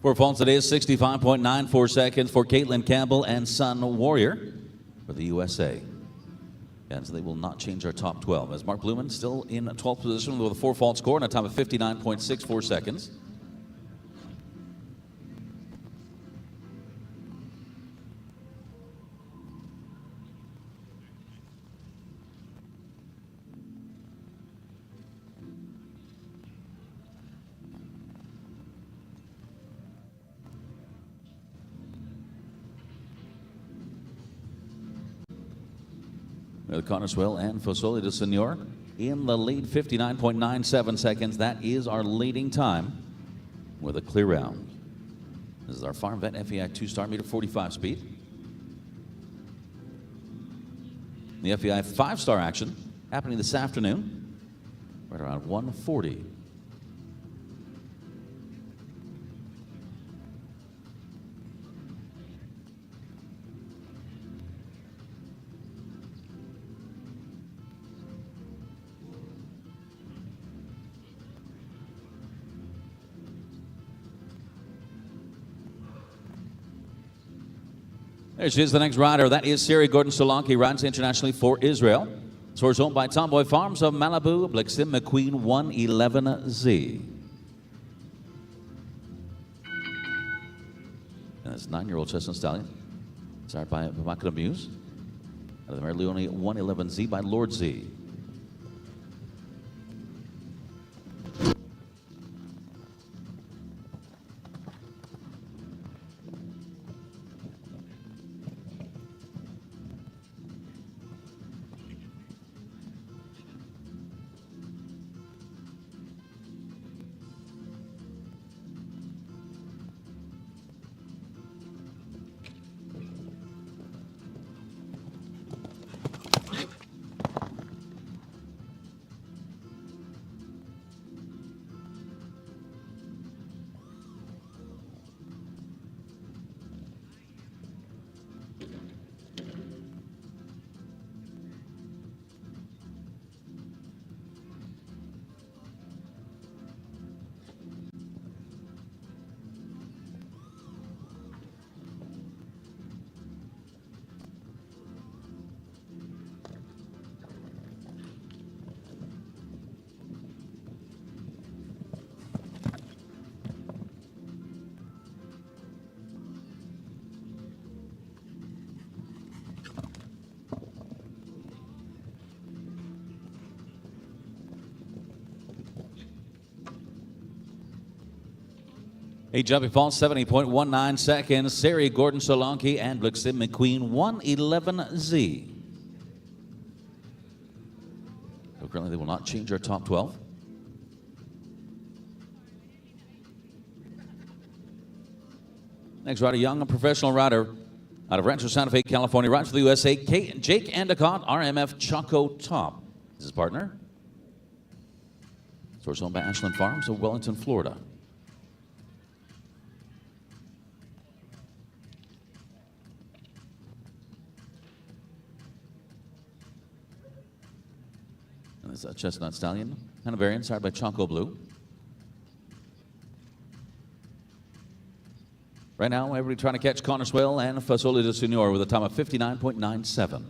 For falls today is 65.94 seconds for Caitlin Campbell and Sun Warrior for the USA. And so they will not change our top 12. As Mark Blumen still in 12th position with a 4-fault score and a time of 59.64 seconds. With Connorswell and Fosoli de Senor in the lead, 59.97 seconds. That is our leading time with a clear round. This is our FARMVET FEI 2-star meter 45 speed. The FEI 5-star action happening this afternoon, right around 1:40. There she is, the next rider. That is Sari Gordon-Solanke, rides internationally for Israel. Source owned by Tomboy Farms of Malibu, Blixim McQueen 111Z. And this 9-year-old chestnut stallion, started by Makeda Muse. Out of the Mary Leone 111Z by Lord Z. A jumping fall, 70.19 seconds. Sari Gordon-Solanke and Blixim McQueen 111Z. So currently they will not change our top 12. Next rider, young and professional rider out of Rancho Santa Fe, California, rides for the USA, Jake Endicott, RMF Choco Top. This is his partner. Source owned by Ashland Farms of Wellington, Florida. And this is a chestnut stallion, Hanoverian, sired by Choco Blue. Right now, everybody trying to catch Connorswell and Fosoli de Senor with a time of 59.97.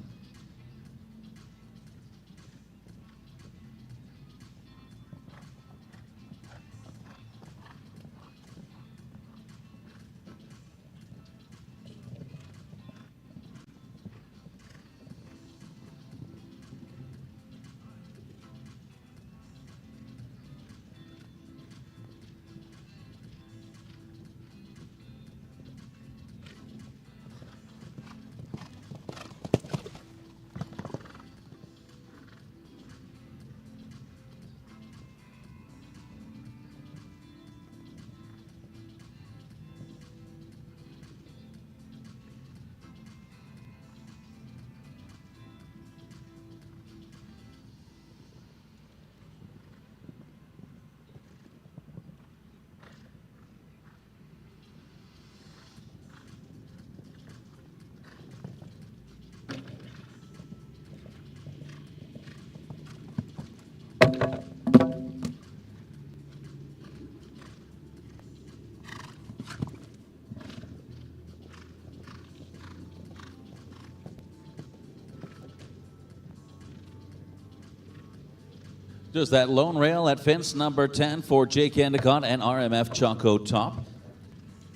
Just that lone rail at fence number 10 for Jake Endicott and RMF Choco Top.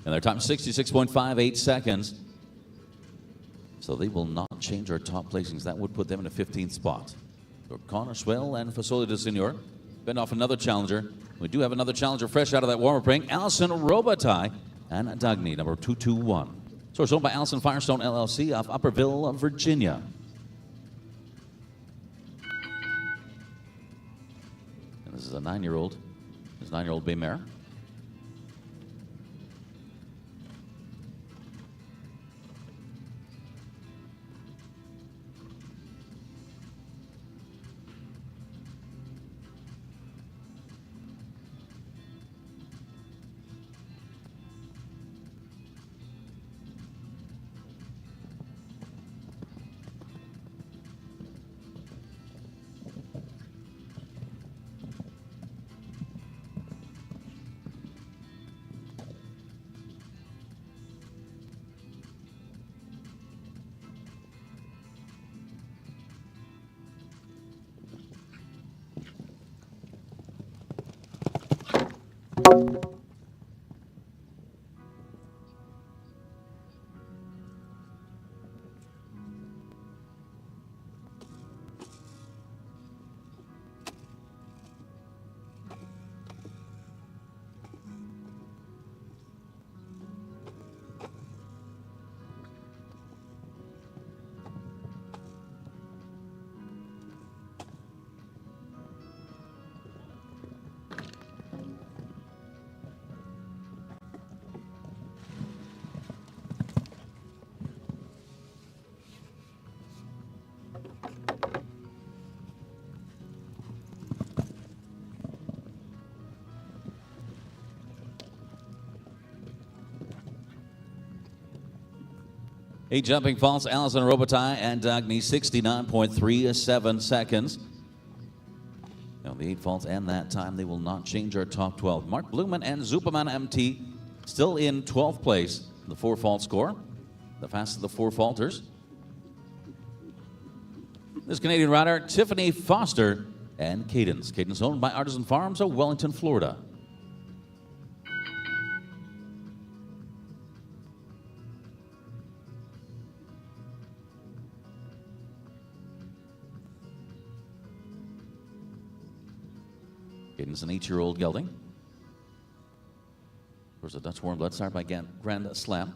And their time 66.58 seconds. So they will not change our top placings. That would put them in a 15th spot. So Connor Swell and Fasoli de Senor bend off another challenger. We do have another challenger fresh out of that warm-up ring. Allison Robitaille and Dagny, number 221. Source owned by Allison Firestone LLC of Upperville, Virginia. And this is a 9-year-old. This 9-year-old bay mare. Eight jumping faults, Allison Robitaille and Dagny, 69.37 seconds. Now the 8 faults and that time, they will not change our top 12. Mark Blumen and Zupaman MT still in 12th place. The 4 fault score, the fastest of the 4 faulters. This Canadian rider, Tiffany Foster and Cadence. Cadence owned by Artisan Farms of Wellington, Florida. Cadence, an 8-year-old gelding. Of course, a Dutch warm blood started by Grand Slam.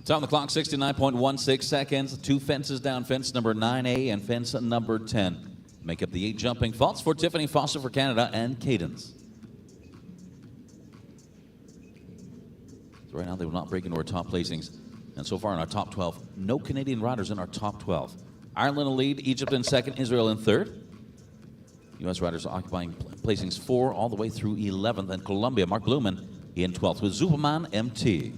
It's on the clock, 69.16 seconds. 2 fences down, fence number 9A and fence number 10. Make up the 8 jumping faults for Tiffany Foster for Canada and Cadence. So right now they will not break into our top placings. And so far in our top 12, no Canadian riders in our top 12. Ireland in lead, Egypt in second, Israel in third. U.S. riders occupying placings 4 all the way through 11th. And Colombia, Mark Blumen in 12th with Zupaman MT.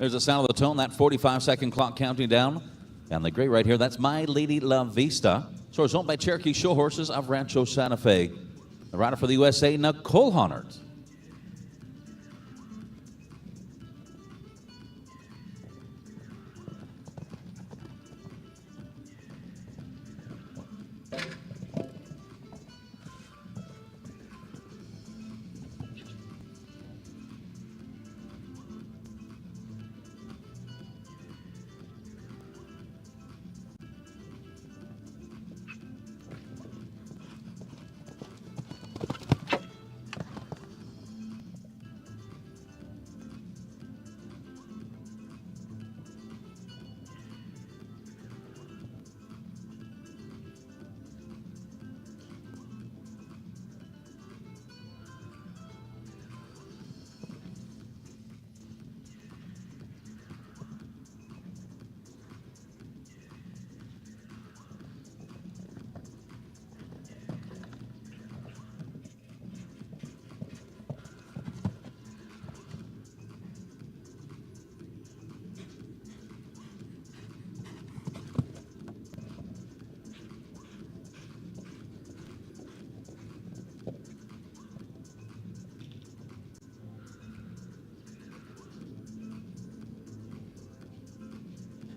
There's the sound of the tone, that 45-second clock counting down. And the gray right here, that's My Lady La Vista. So it's owned by Cherokee Show Horses of Rancho Santa Fe. The rider for the USA, Nicole Honnert.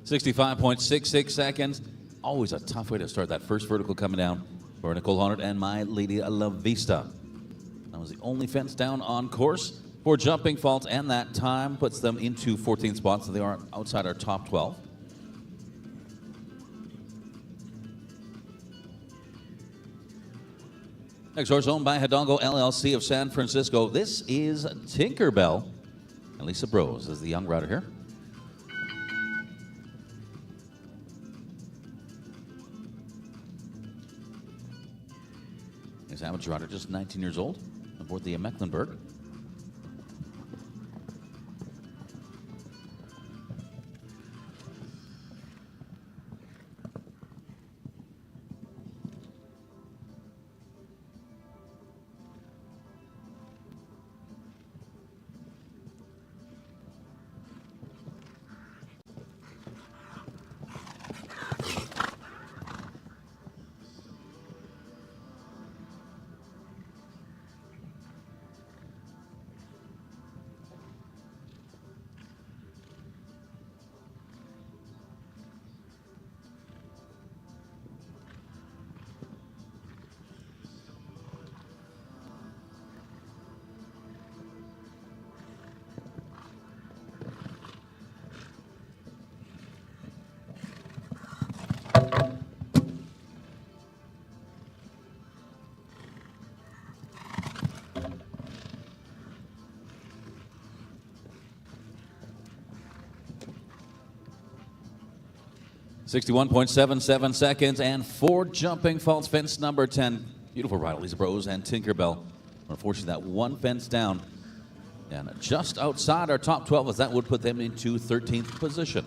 .66 seconds. Always a tough way to start that first vertical coming down for Nicole Honnert and My Lady La Vista. That was the only fence down on course for jumping faults, and that time puts them into 14th spot, so they are outside our top 12. Next horse owned by Hidalgo LLC of San Francisco. This is Tinkerbell. And Lisa Brose is the young rider here. His amateur rider, just 19 years old, aboard the Mecklenburg. .77 seconds and 4 jumping faults. Fence number 10. Beautiful ride, Lisa Brose and Tinkerbell. Unfortunately, that one fence down and just outside our top 12, as that would put them into 13th position.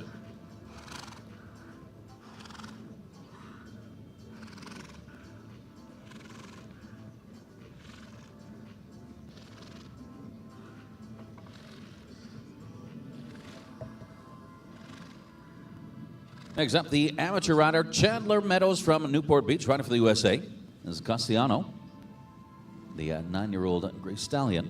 Next up, the amateur rider, Chandler Meadows from Newport Beach, rider for the USA. This is Castellano, the 9-year-old gray stallion.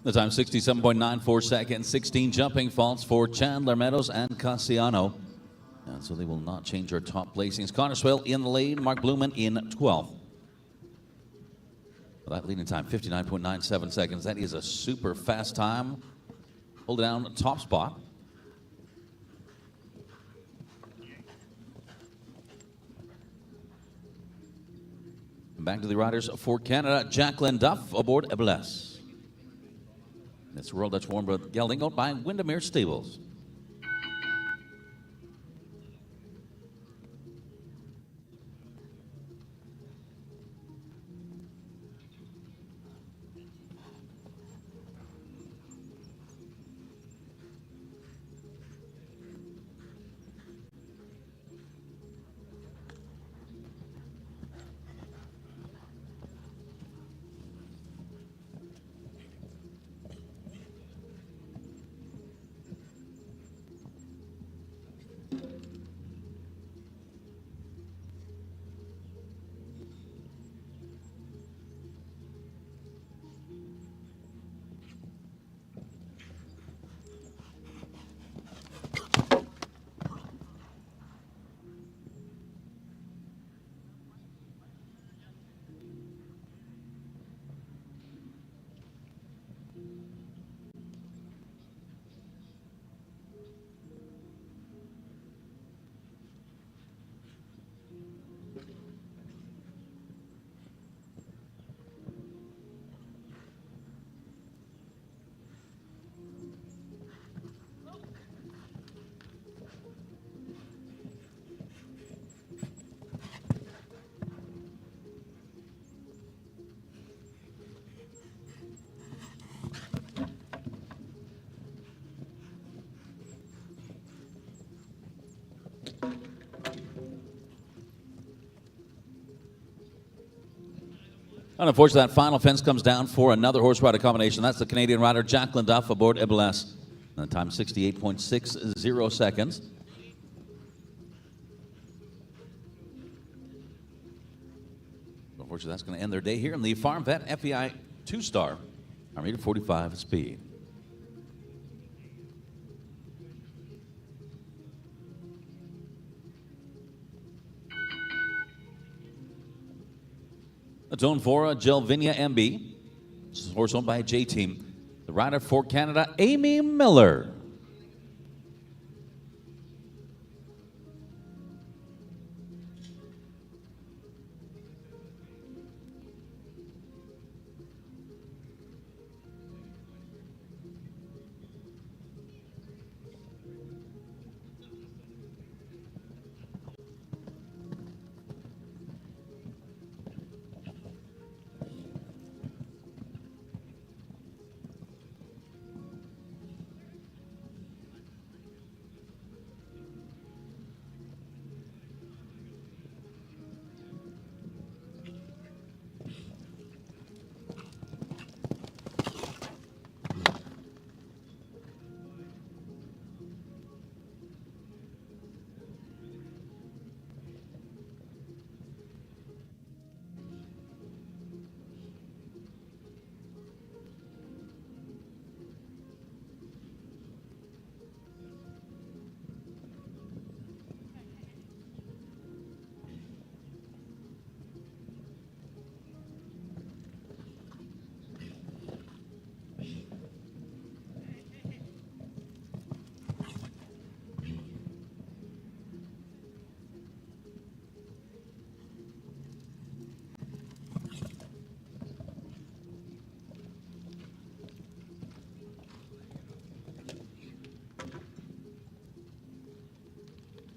The time 67.94 seconds, 16 jumping faults for Chandler Meadows and Cassiano. And so they will not change our top placings. Connor Swale in the lead, Mark Blumen in 12th. That leading time, 59.97 seconds. That is a super fast time. Hold it down, top spot. Back to the riders for Canada, Jacqueline Duff aboard Ecuestre. It's Royal Dutch Warmblood gelding owned by Windermere Stables. And unfortunately, that final fence comes down for another horse rider combination. That's the Canadian rider Jacqueline Duff aboard Ecuestre. And the time 68.60 seconds. Unfortunately, that's going to end their day here in the FARMVET FEI 2-star, Armada 45 speed. The tone for Jelvinia MB. This is a horse owned by J-Team. The rider for Canada, Amy Miller.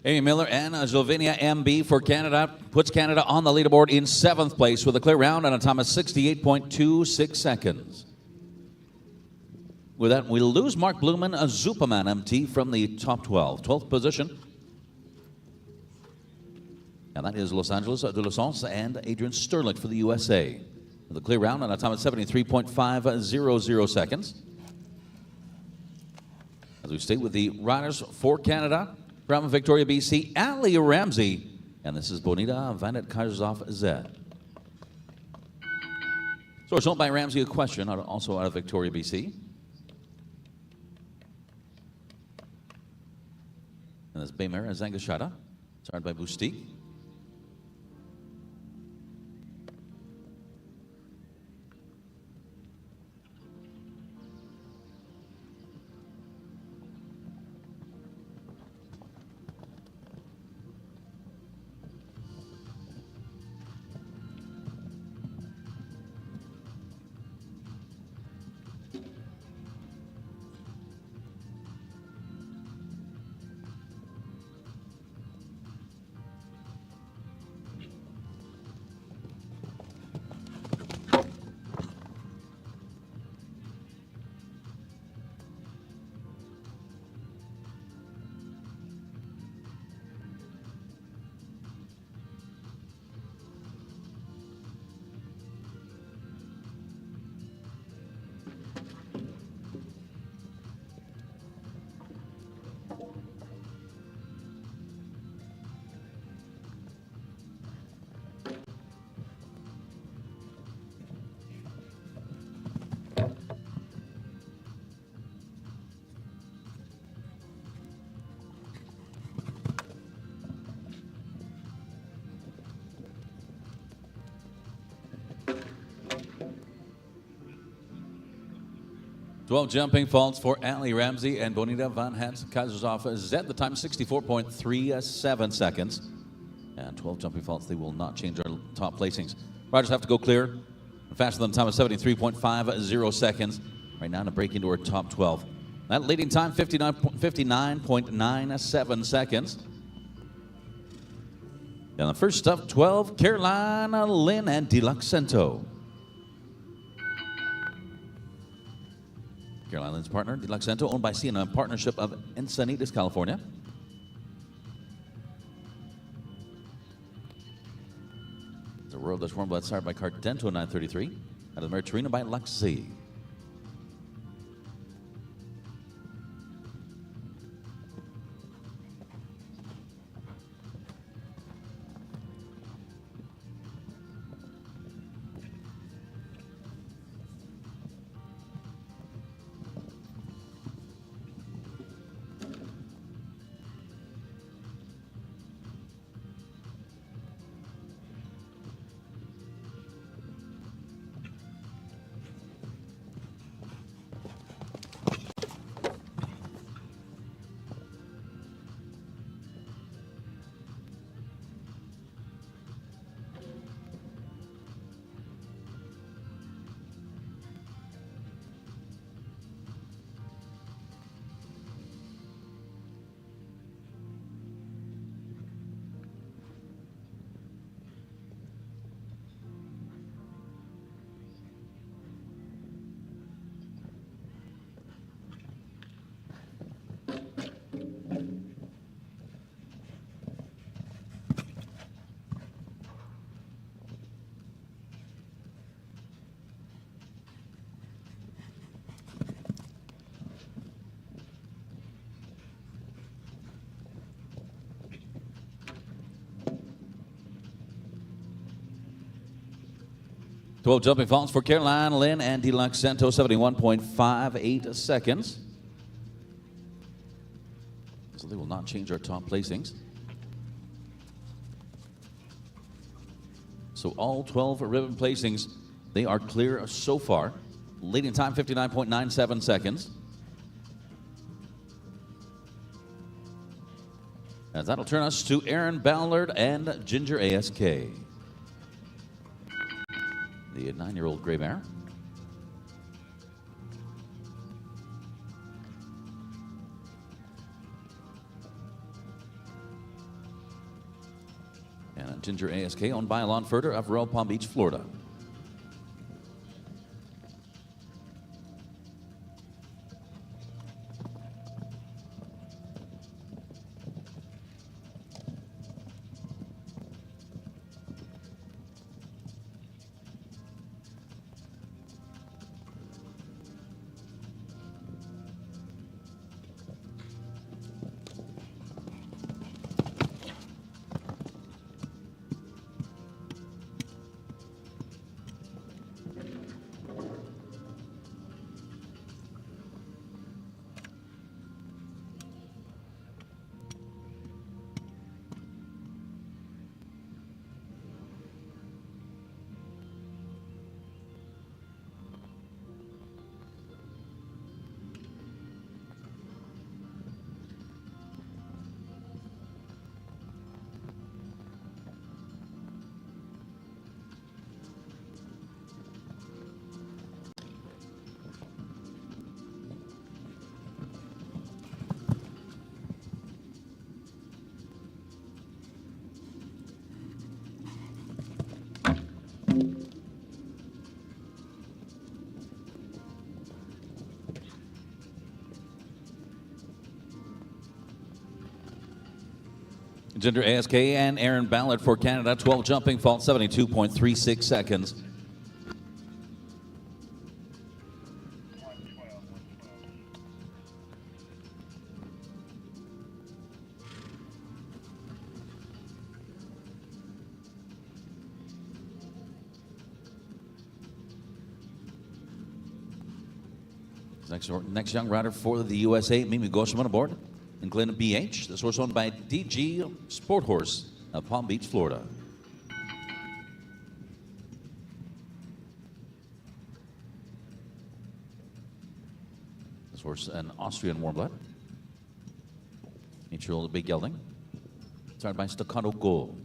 Amy Miller and Jelvinia MB for Canada puts Canada on the leaderboard in 7th place with a clear round and a time of 68.26 seconds. With that, we lose Mark Blumen, a Zupaman MT from the top 12. 12th position. And that is Los Angeles de Los Angeles and Adrian Sterling for the USA. With a clear round and a time of 73.500 seconds. As we stay with the riders for Canada, from Victoria, BC, Ali Ramsey. And this is Bonita Vanet Kaiserzoff Z. So it's owned by Ramsey Equestre, also out of Victoria, BC. And this bay mare is Zangashada, started by Boustique. Twelve jumping faults for Ali Ramsey and Bonita Van Hans Kaisershoff Z. The time is 64.37 seconds. And 12 jumping faults, they will not change our top placings. Riders have to go clear. Faster than the time of 73.50 seconds. Right now to break into our top 12. That leading time, 59.97 seconds. And the first up, 12, Carolina Lynn and Deluxento. Carolina Lynn's partner, Deluxento, owned by Sienna, partnership of Encinitas, California. The Royal Dutch Warm Blood started by Cardento 933. Out of the Meritorino by Luxy. Twelve jumping faults for Carolina Lynn and Deluxento, 71.58 seconds. So they will not change our top placings. So all 12 ribbon placings, they are clear so far. Leading time, 59.97 seconds. And that'll turn us to Aaron Ballard and Ginger ASK. The 9-year-old gray mare. And Ginger ASK, owned by Alon Furter of Royal Palm Beach, Florida. Gender ASK and Aaron Ballard for Canada. 12 jumping fault, 72.36 seconds. Next young rider for the USA, Mimi Goshaman aboard in Glen BH. This horse owned by DG Sport Horse of Palm Beach, Florida. This horse, an Austrian warm blood. Mutual Big Gelding. Started by Staccato Gold.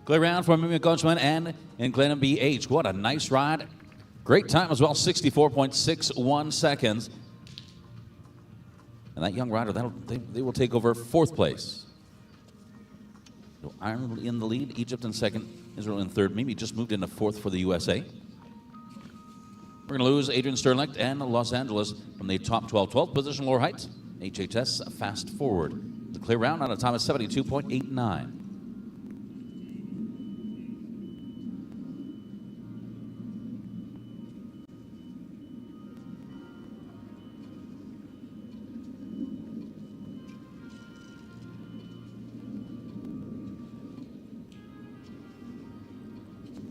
Clear round for Mimi Goshaman and in Glen BH. What a nice ride. Great time as well, 64.61 seconds. And that young rider, they will take over fourth place. So Ireland in the lead, Egypt in second, Israel in third. Mimi just moved into fourth for the USA. We're going to lose Adrian Sternlicht and Los Angeles from the top 12. 12th position, lower height. HHS fast forward. The clear round on a time of 72.89.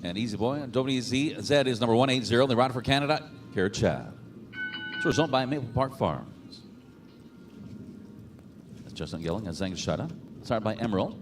And Easy Boy, WZ is number 180. The rider for Canada, Care Chad. It's resulted by Maple Park Farms. That's Justin Gilling and Zhang Shada. Started by Emerald.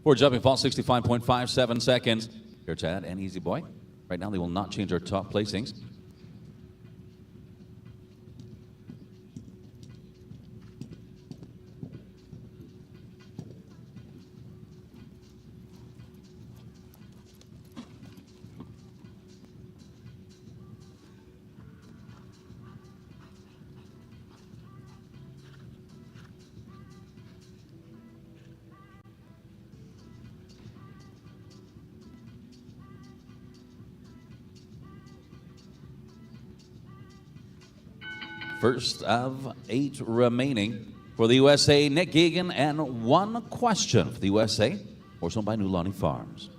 For jumping fall, 65.57 seconds. Here, Chad and Easy Boy. Right now, they will not change our top placings. First of 8 remaining for the USA, Nick Geegan, and 1 question for the USA, horse owned by New Lonnie Farms.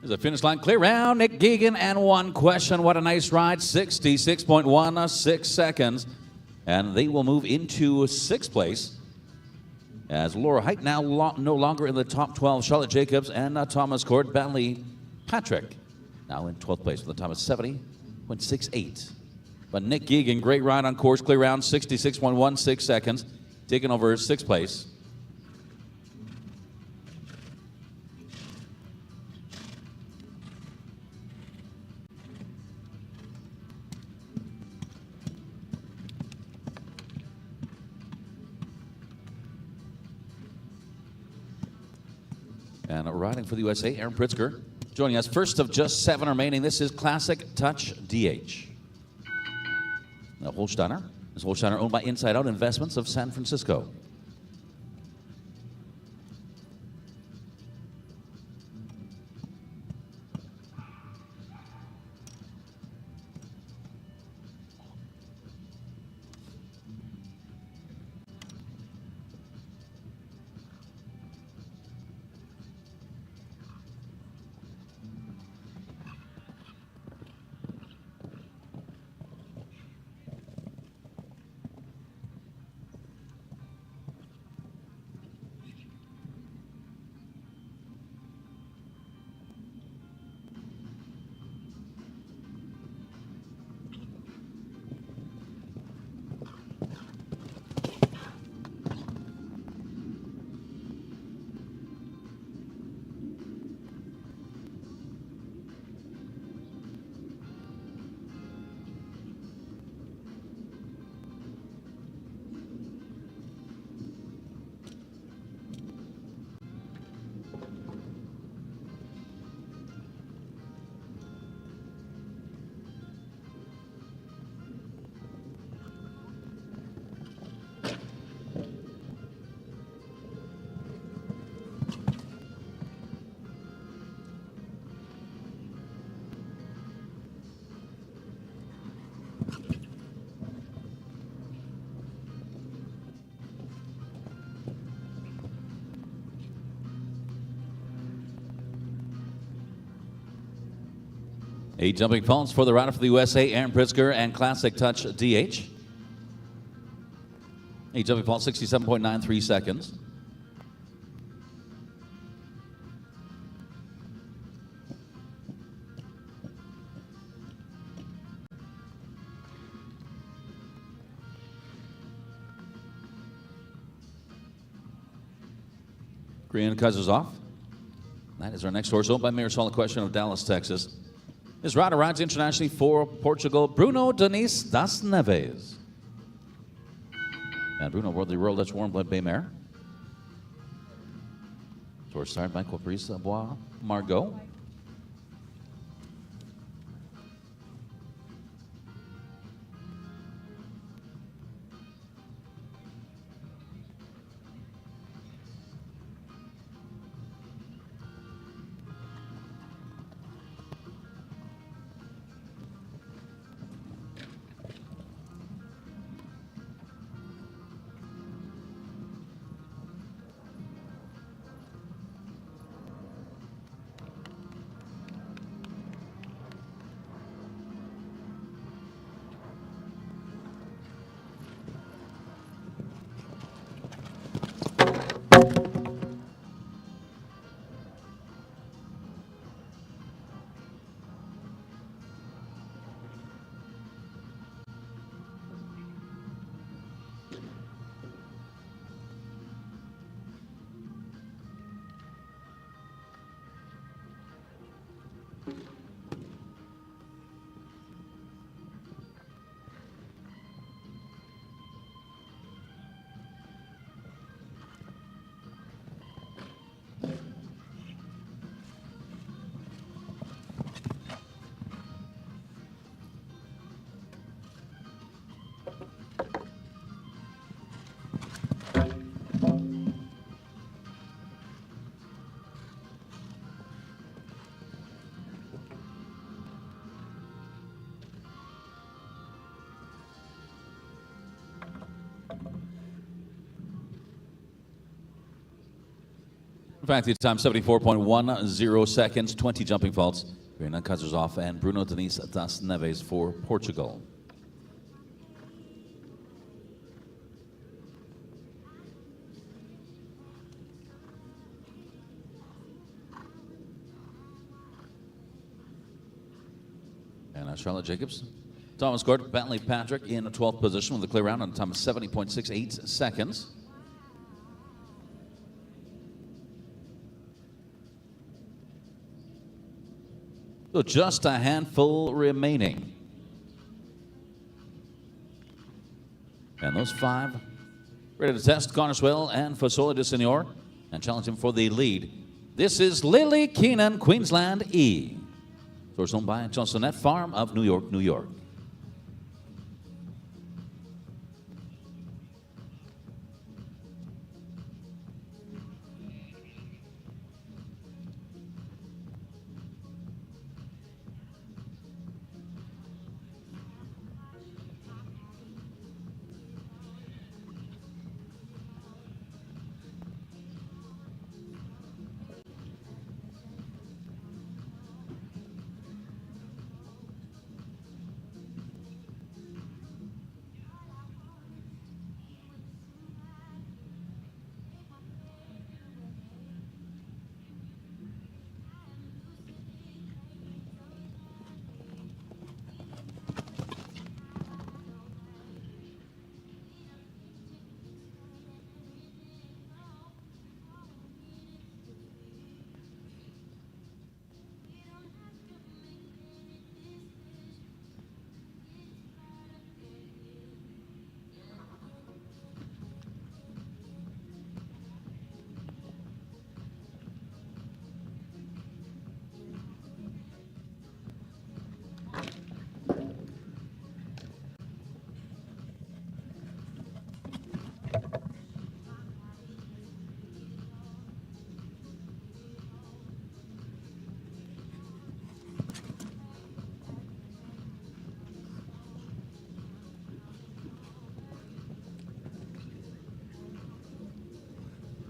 The finish line clear round. Nick Geegan and 1 question. What a nice ride. 66.16 seconds. And they will move into 6th place as Laura Height now no longer in the top 12. Charlotte Jacobs and Thomas Court. Bentley Patrick now in 12th place with a time of 70.68. But Nick Geegan, great ride on course. Clear round. 66.16 seconds. Taking over 6th place. And riding for the USA, Aaron Pritzker joining us. First of just 7 remaining. This is Classic Touch DH. Now Holsteiner. This Holsteiner owned by Inside Out Investments of San Francisco. Eight jumping phones for the rider for the USA, Aaron Pritzker, and Classic Touch DH. Eight jumping phones, 67.93 seconds. Green Cousins off. That is our next horse, owned by Mayor Solid Question of Dallas, Texas. This rider rides internationally for Portugal, Bruno Denis das Neves. And Bruno wore the Royal Dutch Warm Blood Bay Mare. Horse started by Caprice Bois Margot. Back to time 74.10 seconds, 20 jumping faults. Reina Kazarzoff and Bruno Denise das Neves for Portugal. And Charlotte Jacobs. Thomas Gord, Bentley Patrick in 12th position with a clear round on time of 70.68 seconds. So just a handful remaining. And those 5 ready to test Connor Swell and Fasola de Senor and challenge him for the lead. This is Lily Keenan, Queensland E. Sourced owned by Johnsonette Farm of New York, New York.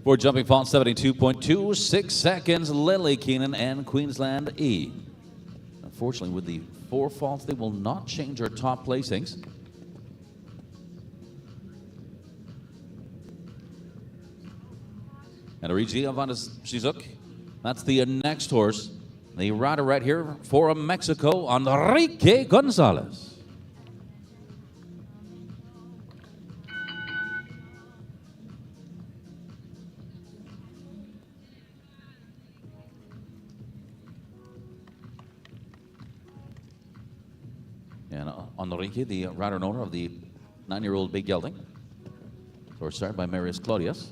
For jumping fault, 72.26 seconds, Lily Keenan and Queensland E. Unfortunately, with the 4 faults, they will not change our top placings. And Origi Avandas Shizuk, that's the next horse. The rider right here for Mexico, Enrique Gonzalez. And Enrique, the rider and owner of the 9-year-old Big Gelding. Horse started by Marius Claudius.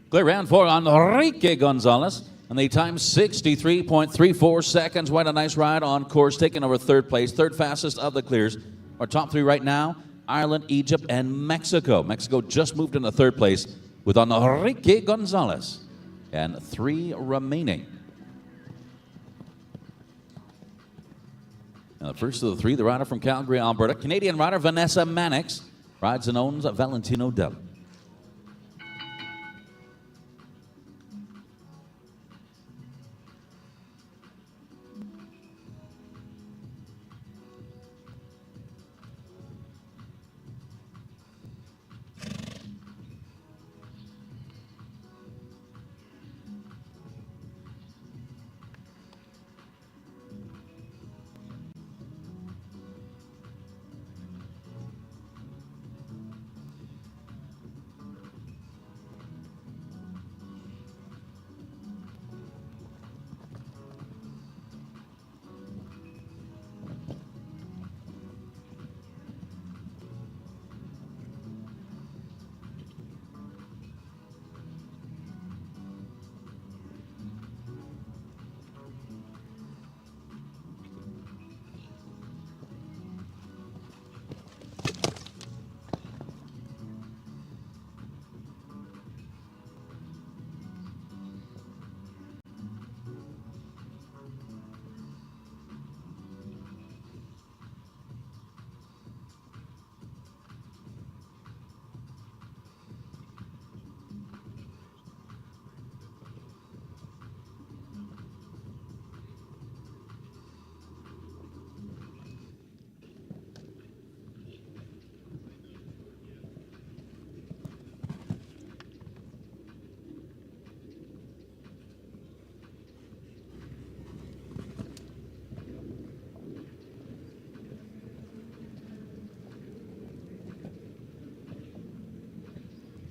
Clear round for Enrique Gonzalez. And the time 63.34 seconds. What a nice ride on course, taking over 3rd place. 3rd fastest of the clears. Our top 3 right now, Ireland, Egypt, and Mexico. Mexico just moved into 3rd place with Enrique Gonzalez. And 3 remaining. Now the first of the 3, the rider from Calgary, Alberta. Canadian rider Vanessa Mannix rides and owns Valentino Del.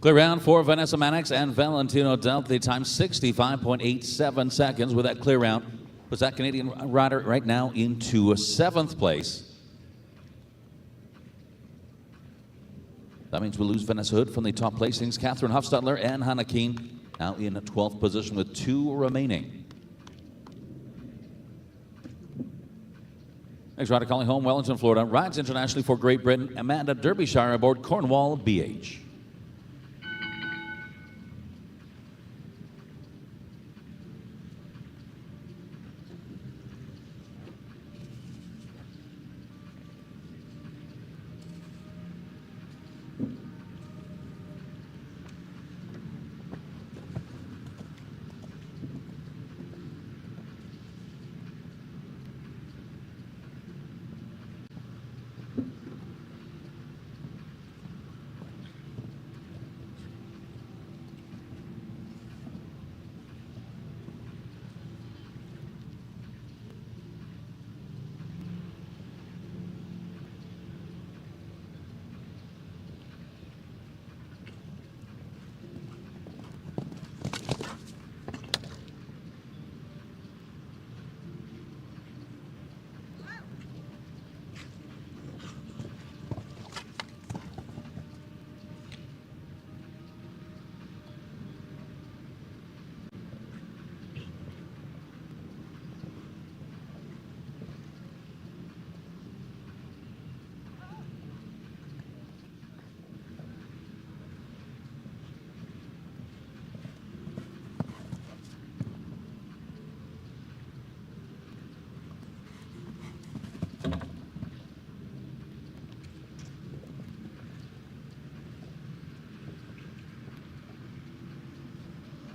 Clear round for Vanessa Mannix and Valentino Delt. The time 65.87 seconds with that clear round. Puts that Canadian rider right now into 7th place. That means we'll lose Vanessa Hood from the top placings. Catherine Huffstutler and Hannah Keene now in 12th position with 2 remaining. Next rider calling home, Wellington, Florida. Rides internationally for Great Britain, Amanda Derbyshire aboard Cornwall BH.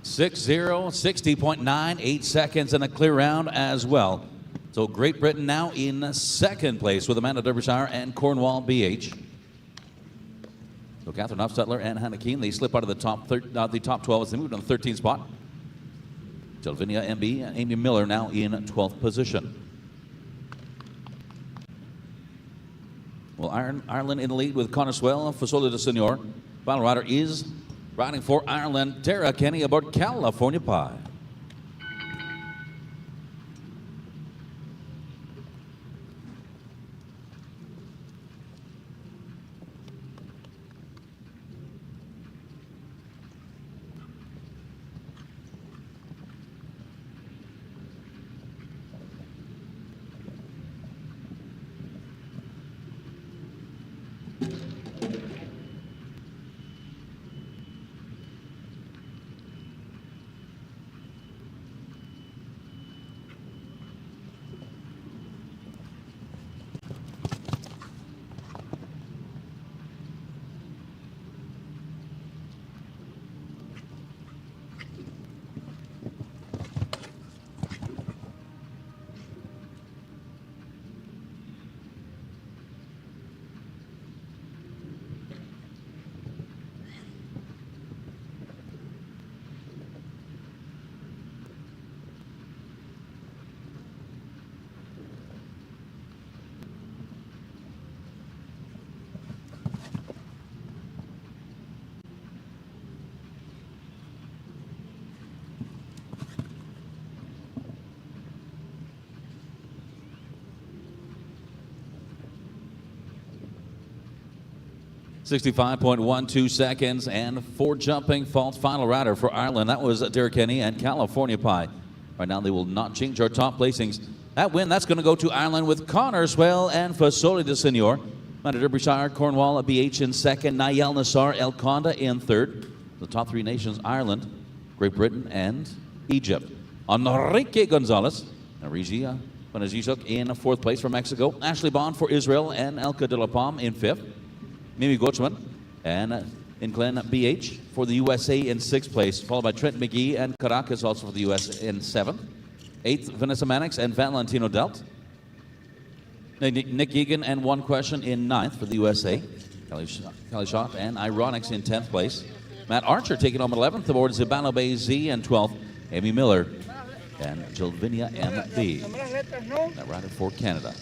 Six zero, 60.98 seconds and a clear round as well. So Great Britain now in 2nd place with Amanda Derbyshire and Cornwall BH. So Catherine Huffstutler and Hannah Keene, they slip out of the top 12 as they move to the 13th spot. Jelvinia MB and Amy Miller now in 12th position. Well, Ireland in the lead with Connor Swell, Fasola de Senor. Final rider is riding for Ireland, Tara Kenny aboard California Pie. .12 seconds and 4 jumping faults. Final rider for Ireland. That was Derek Kenny and California Pie. Right now they will not change our top placings. That win, that's going to go to Ireland with Connor Swell and Fasoli de Senor. Amanda Derbyshire, Cornwall, BH in 2nd. Nayel Nassar, El Conda in 3rd. The top 3 nations, Ireland, Great Britain, and Egypt. Enrique Gonzalez, Regia Panazizuk in 4th place for Mexico. Ashley Bond for Israel and Elka de la Palme in 5th. Mimi Gochman and Inclin BH for the USA in 6th place, followed by Trent McGee and Caracas also for the US in 7th. 8th, Vanessa Mannix and Valentino Delt. Nick Egan and One Question in 9th for the USA. Kelly Schott and Ironics in 10th place. Matt Archer taking home 11th aboard Zibano Bay Z and 12th. Amy Miller and Jelvinia MB. That rider for Canada.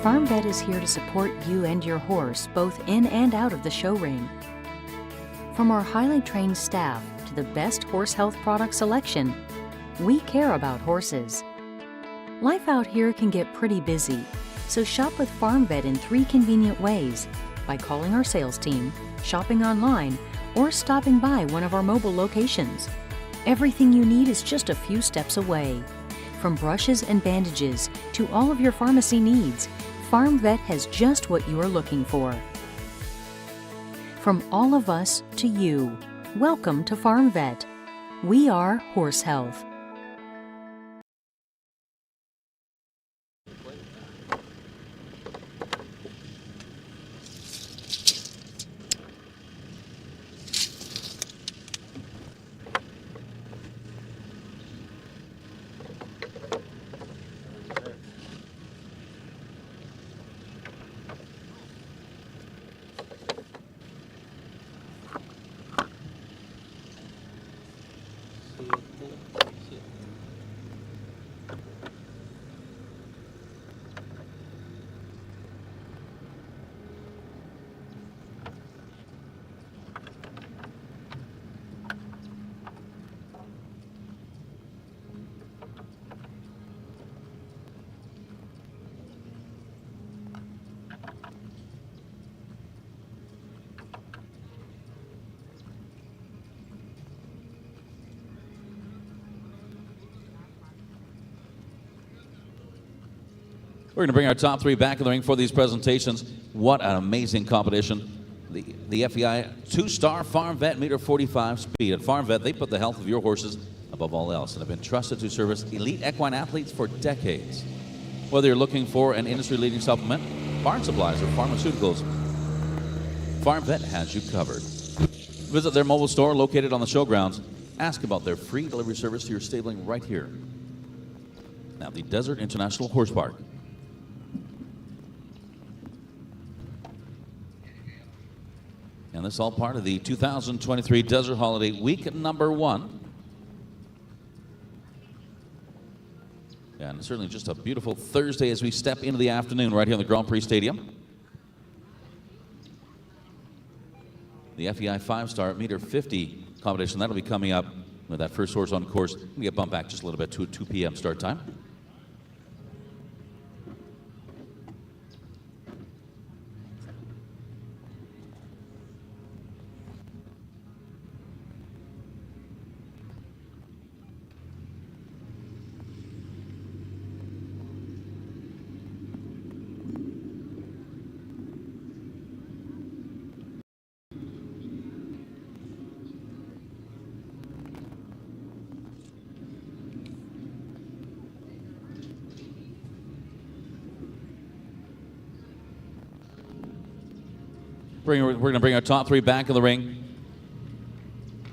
FARMVET is here to support you and your horse both in and out of the show ring. From our highly trained staff to the best horse health product selection, we care about horses. Life out here can get pretty busy, so shop with FARMVET in 3 convenient ways: by calling our sales team, shopping online, or stopping by one of our mobile locations. Everything you need is just a few steps away. From brushes and bandages to all of your pharmacy needs, FARMVET has just what you are looking for. From all of us to you, welcome to FARMVET. We are Horse Health. We're going to bring our top 3 back in the ring for these presentations. What an amazing competition. The FEI 2-star FARMVET meter 45 speed. At FARMVET, they put the health of your horses above all else and have been trusted to service elite equine athletes for decades. Whether you're looking for an industry-leading supplement, barn supplies, or pharmaceuticals, FARMVET has you covered. Visit their mobile store located on the showgrounds. Ask about their free delivery service to your stabling right here. Now, the Desert International Horse Park. And this is all part of the 2023 Desert Holiday Week number 1. And certainly just a beautiful Thursday as we step into the afternoon right here in the Grand Prix Stadium. The FEI 5-star meter 50 competition, that'll be coming up with that first horse on course. We get bumped back just a little bit to a 2 p.m. start time. We're going to bring our top 3 back in the ring.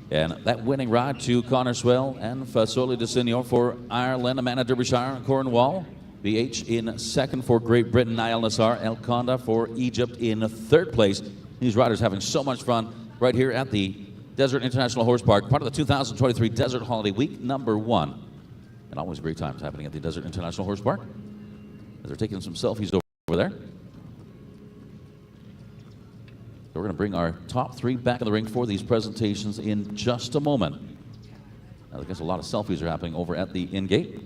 And that winning ride to Connor Swell and Fasoli de Senior for Ireland, Amanda Derbyshire, Cornwall. BH in second for Great Britain, Niall Nassar. El Conda for Egypt in third place. These riders having so much fun right here at the Desert International Horse Park, part of the 2023 Desert Holiday Week number 1. And always great times happening at the Desert International Horse Park. They're taking some selfies over there. We're going to bring our top 3 back in the ring for these presentations in just a moment. Now, I guess a lot of selfies are happening over at the in-gate.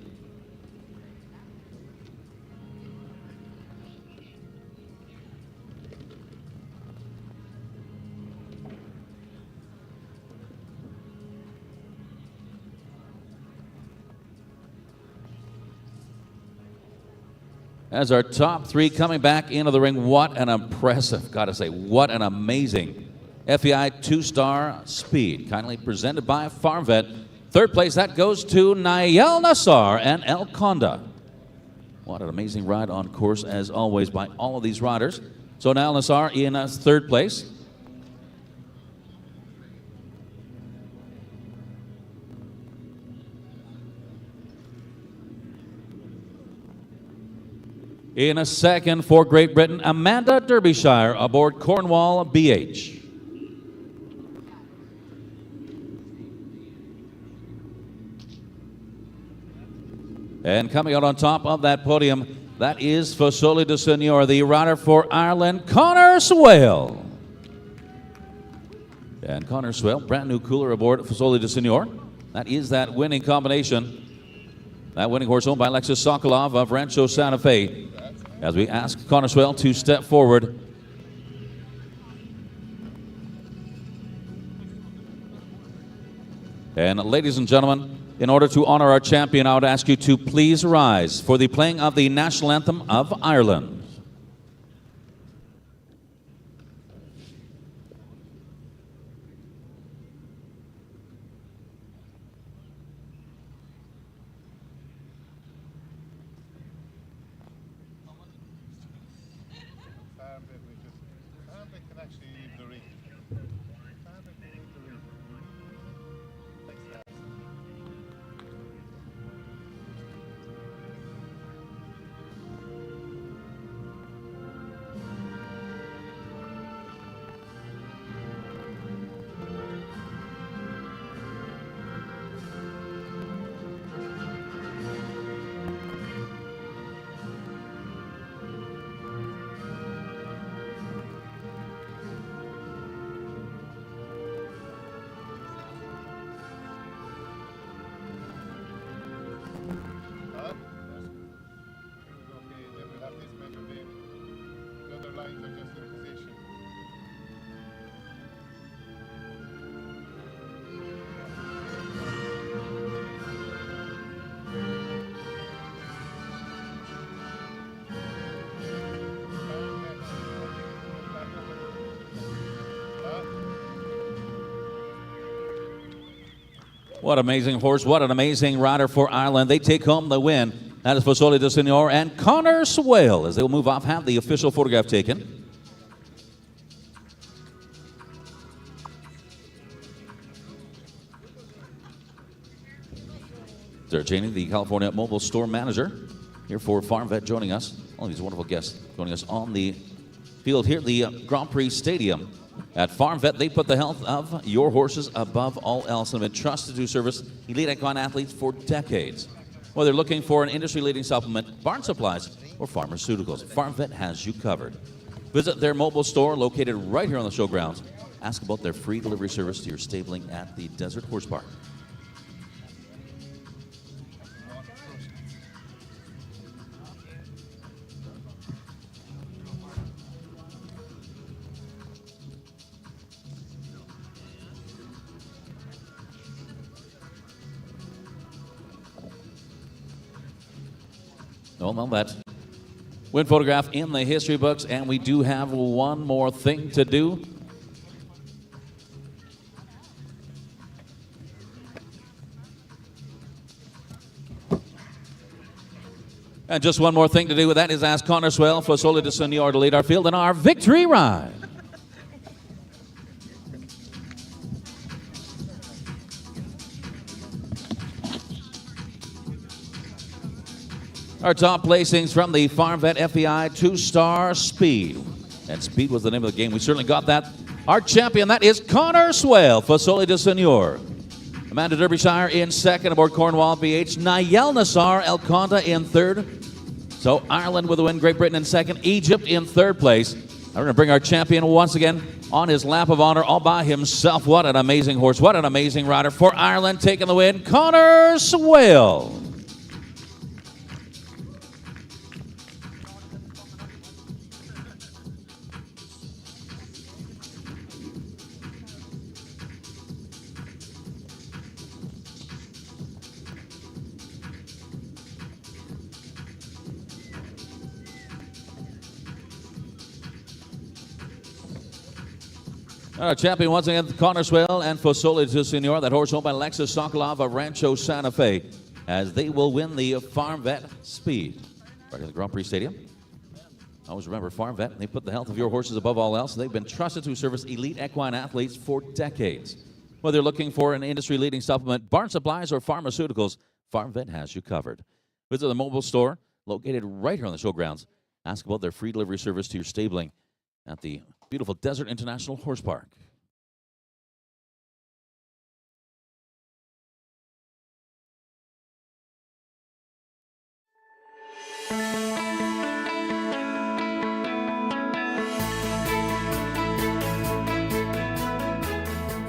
As our top 3 coming back into the ring, what an impressive, gotta say, what an amazing FEI 2-star speed, kindly presented by FARMVET. Third place, that goes to Niall Nassar and El Conda. What an amazing ride on course, as always, by all of these riders. So Niall Nassar in third place. In a second for Great Britain, Amanda Derbyshire aboard Cornwall BH. And coming out on top of that podium, That is Fosoli de Senor, the rider for Ireland, Connor Swale. And Connor Swale, brand new cooler aboard Fosoli de Senor. That is that winning combination. That winning horse owned by Alexis Sokolov of Rancho Santa Fe. As we ask Connor Swale to step forward. And ladies and gentlemen, in order to honor our champion, I would ask you to please rise for the playing of the national anthem of Ireland. FARMVET can actually leave the ring. FARMVET can leave the ring. Thanks, guys. Okay, then we'll have this measure there. The other lines are just in position. What an amazing horse. What an amazing rider for Ireland. They take home the win. That is Fosoli de Senor and Connor Swale. As they will move off, have the official photograph taken. Sarah Cheney, the California Mobile Store Manager, here for FARMVET, joining us. All these wonderful guests joining us on the field here at the Grand Prix Stadium. At FARMVET, they put the health of your horses above all else and have been trusted to service elite equine athletes for decades. Whether looking for an industry-leading supplement, barn supplies, or pharmaceuticals, FARMVET has you covered. Visit their mobile store located right here on the showgrounds. Ask about their free delivery service to your stabling at the Desert Horse Park. Well, that win photograph in the history books, and we do have one more thing to do. And just one more thing to do with that is ask Connor Swale, Fosoli de Senor, to lead our field in our victory ride. Our top placings from the FARMVET FEI 2-star Speed. And Speed was the name of the game. We certainly got that. Our champion, that is Connor Swale, Fosoli de Senor. Amanda Derbyshire in second aboard Cornwall BH. Nayel Nassar El Conda in third. So Ireland with a win, Great Britain in second, Egypt in third place. We're going to bring our champion once again on his lap of honor all by himself. What an amazing horse. What an amazing rider for Ireland, taking the win, Connor Swale. Our champion once again, Connor Swale and Fosoli de Senor. That horse owned by Alexis Sokolov of Rancho Santa Fe, as they will win the FARMVET Speed right at the Grand Prix Stadium. Always remember, FARMVET, they put the health of your horses above all else. They've been trusted to service elite equine athletes for decades. Whether you're looking for an industry-leading supplement, barn supplies, or pharmaceuticals, FARMVET has you covered. Visit the mobile store located right here on the showgrounds. Ask about their free delivery service to your stabling at the beautiful Desert International Horse Park.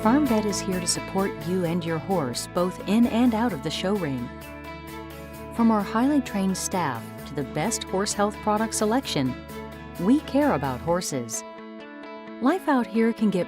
FARMVET is here to support you and your horse both in and out of the show ring. From our highly trained staff to the best horse health product selection, we care about horses. Life out here can get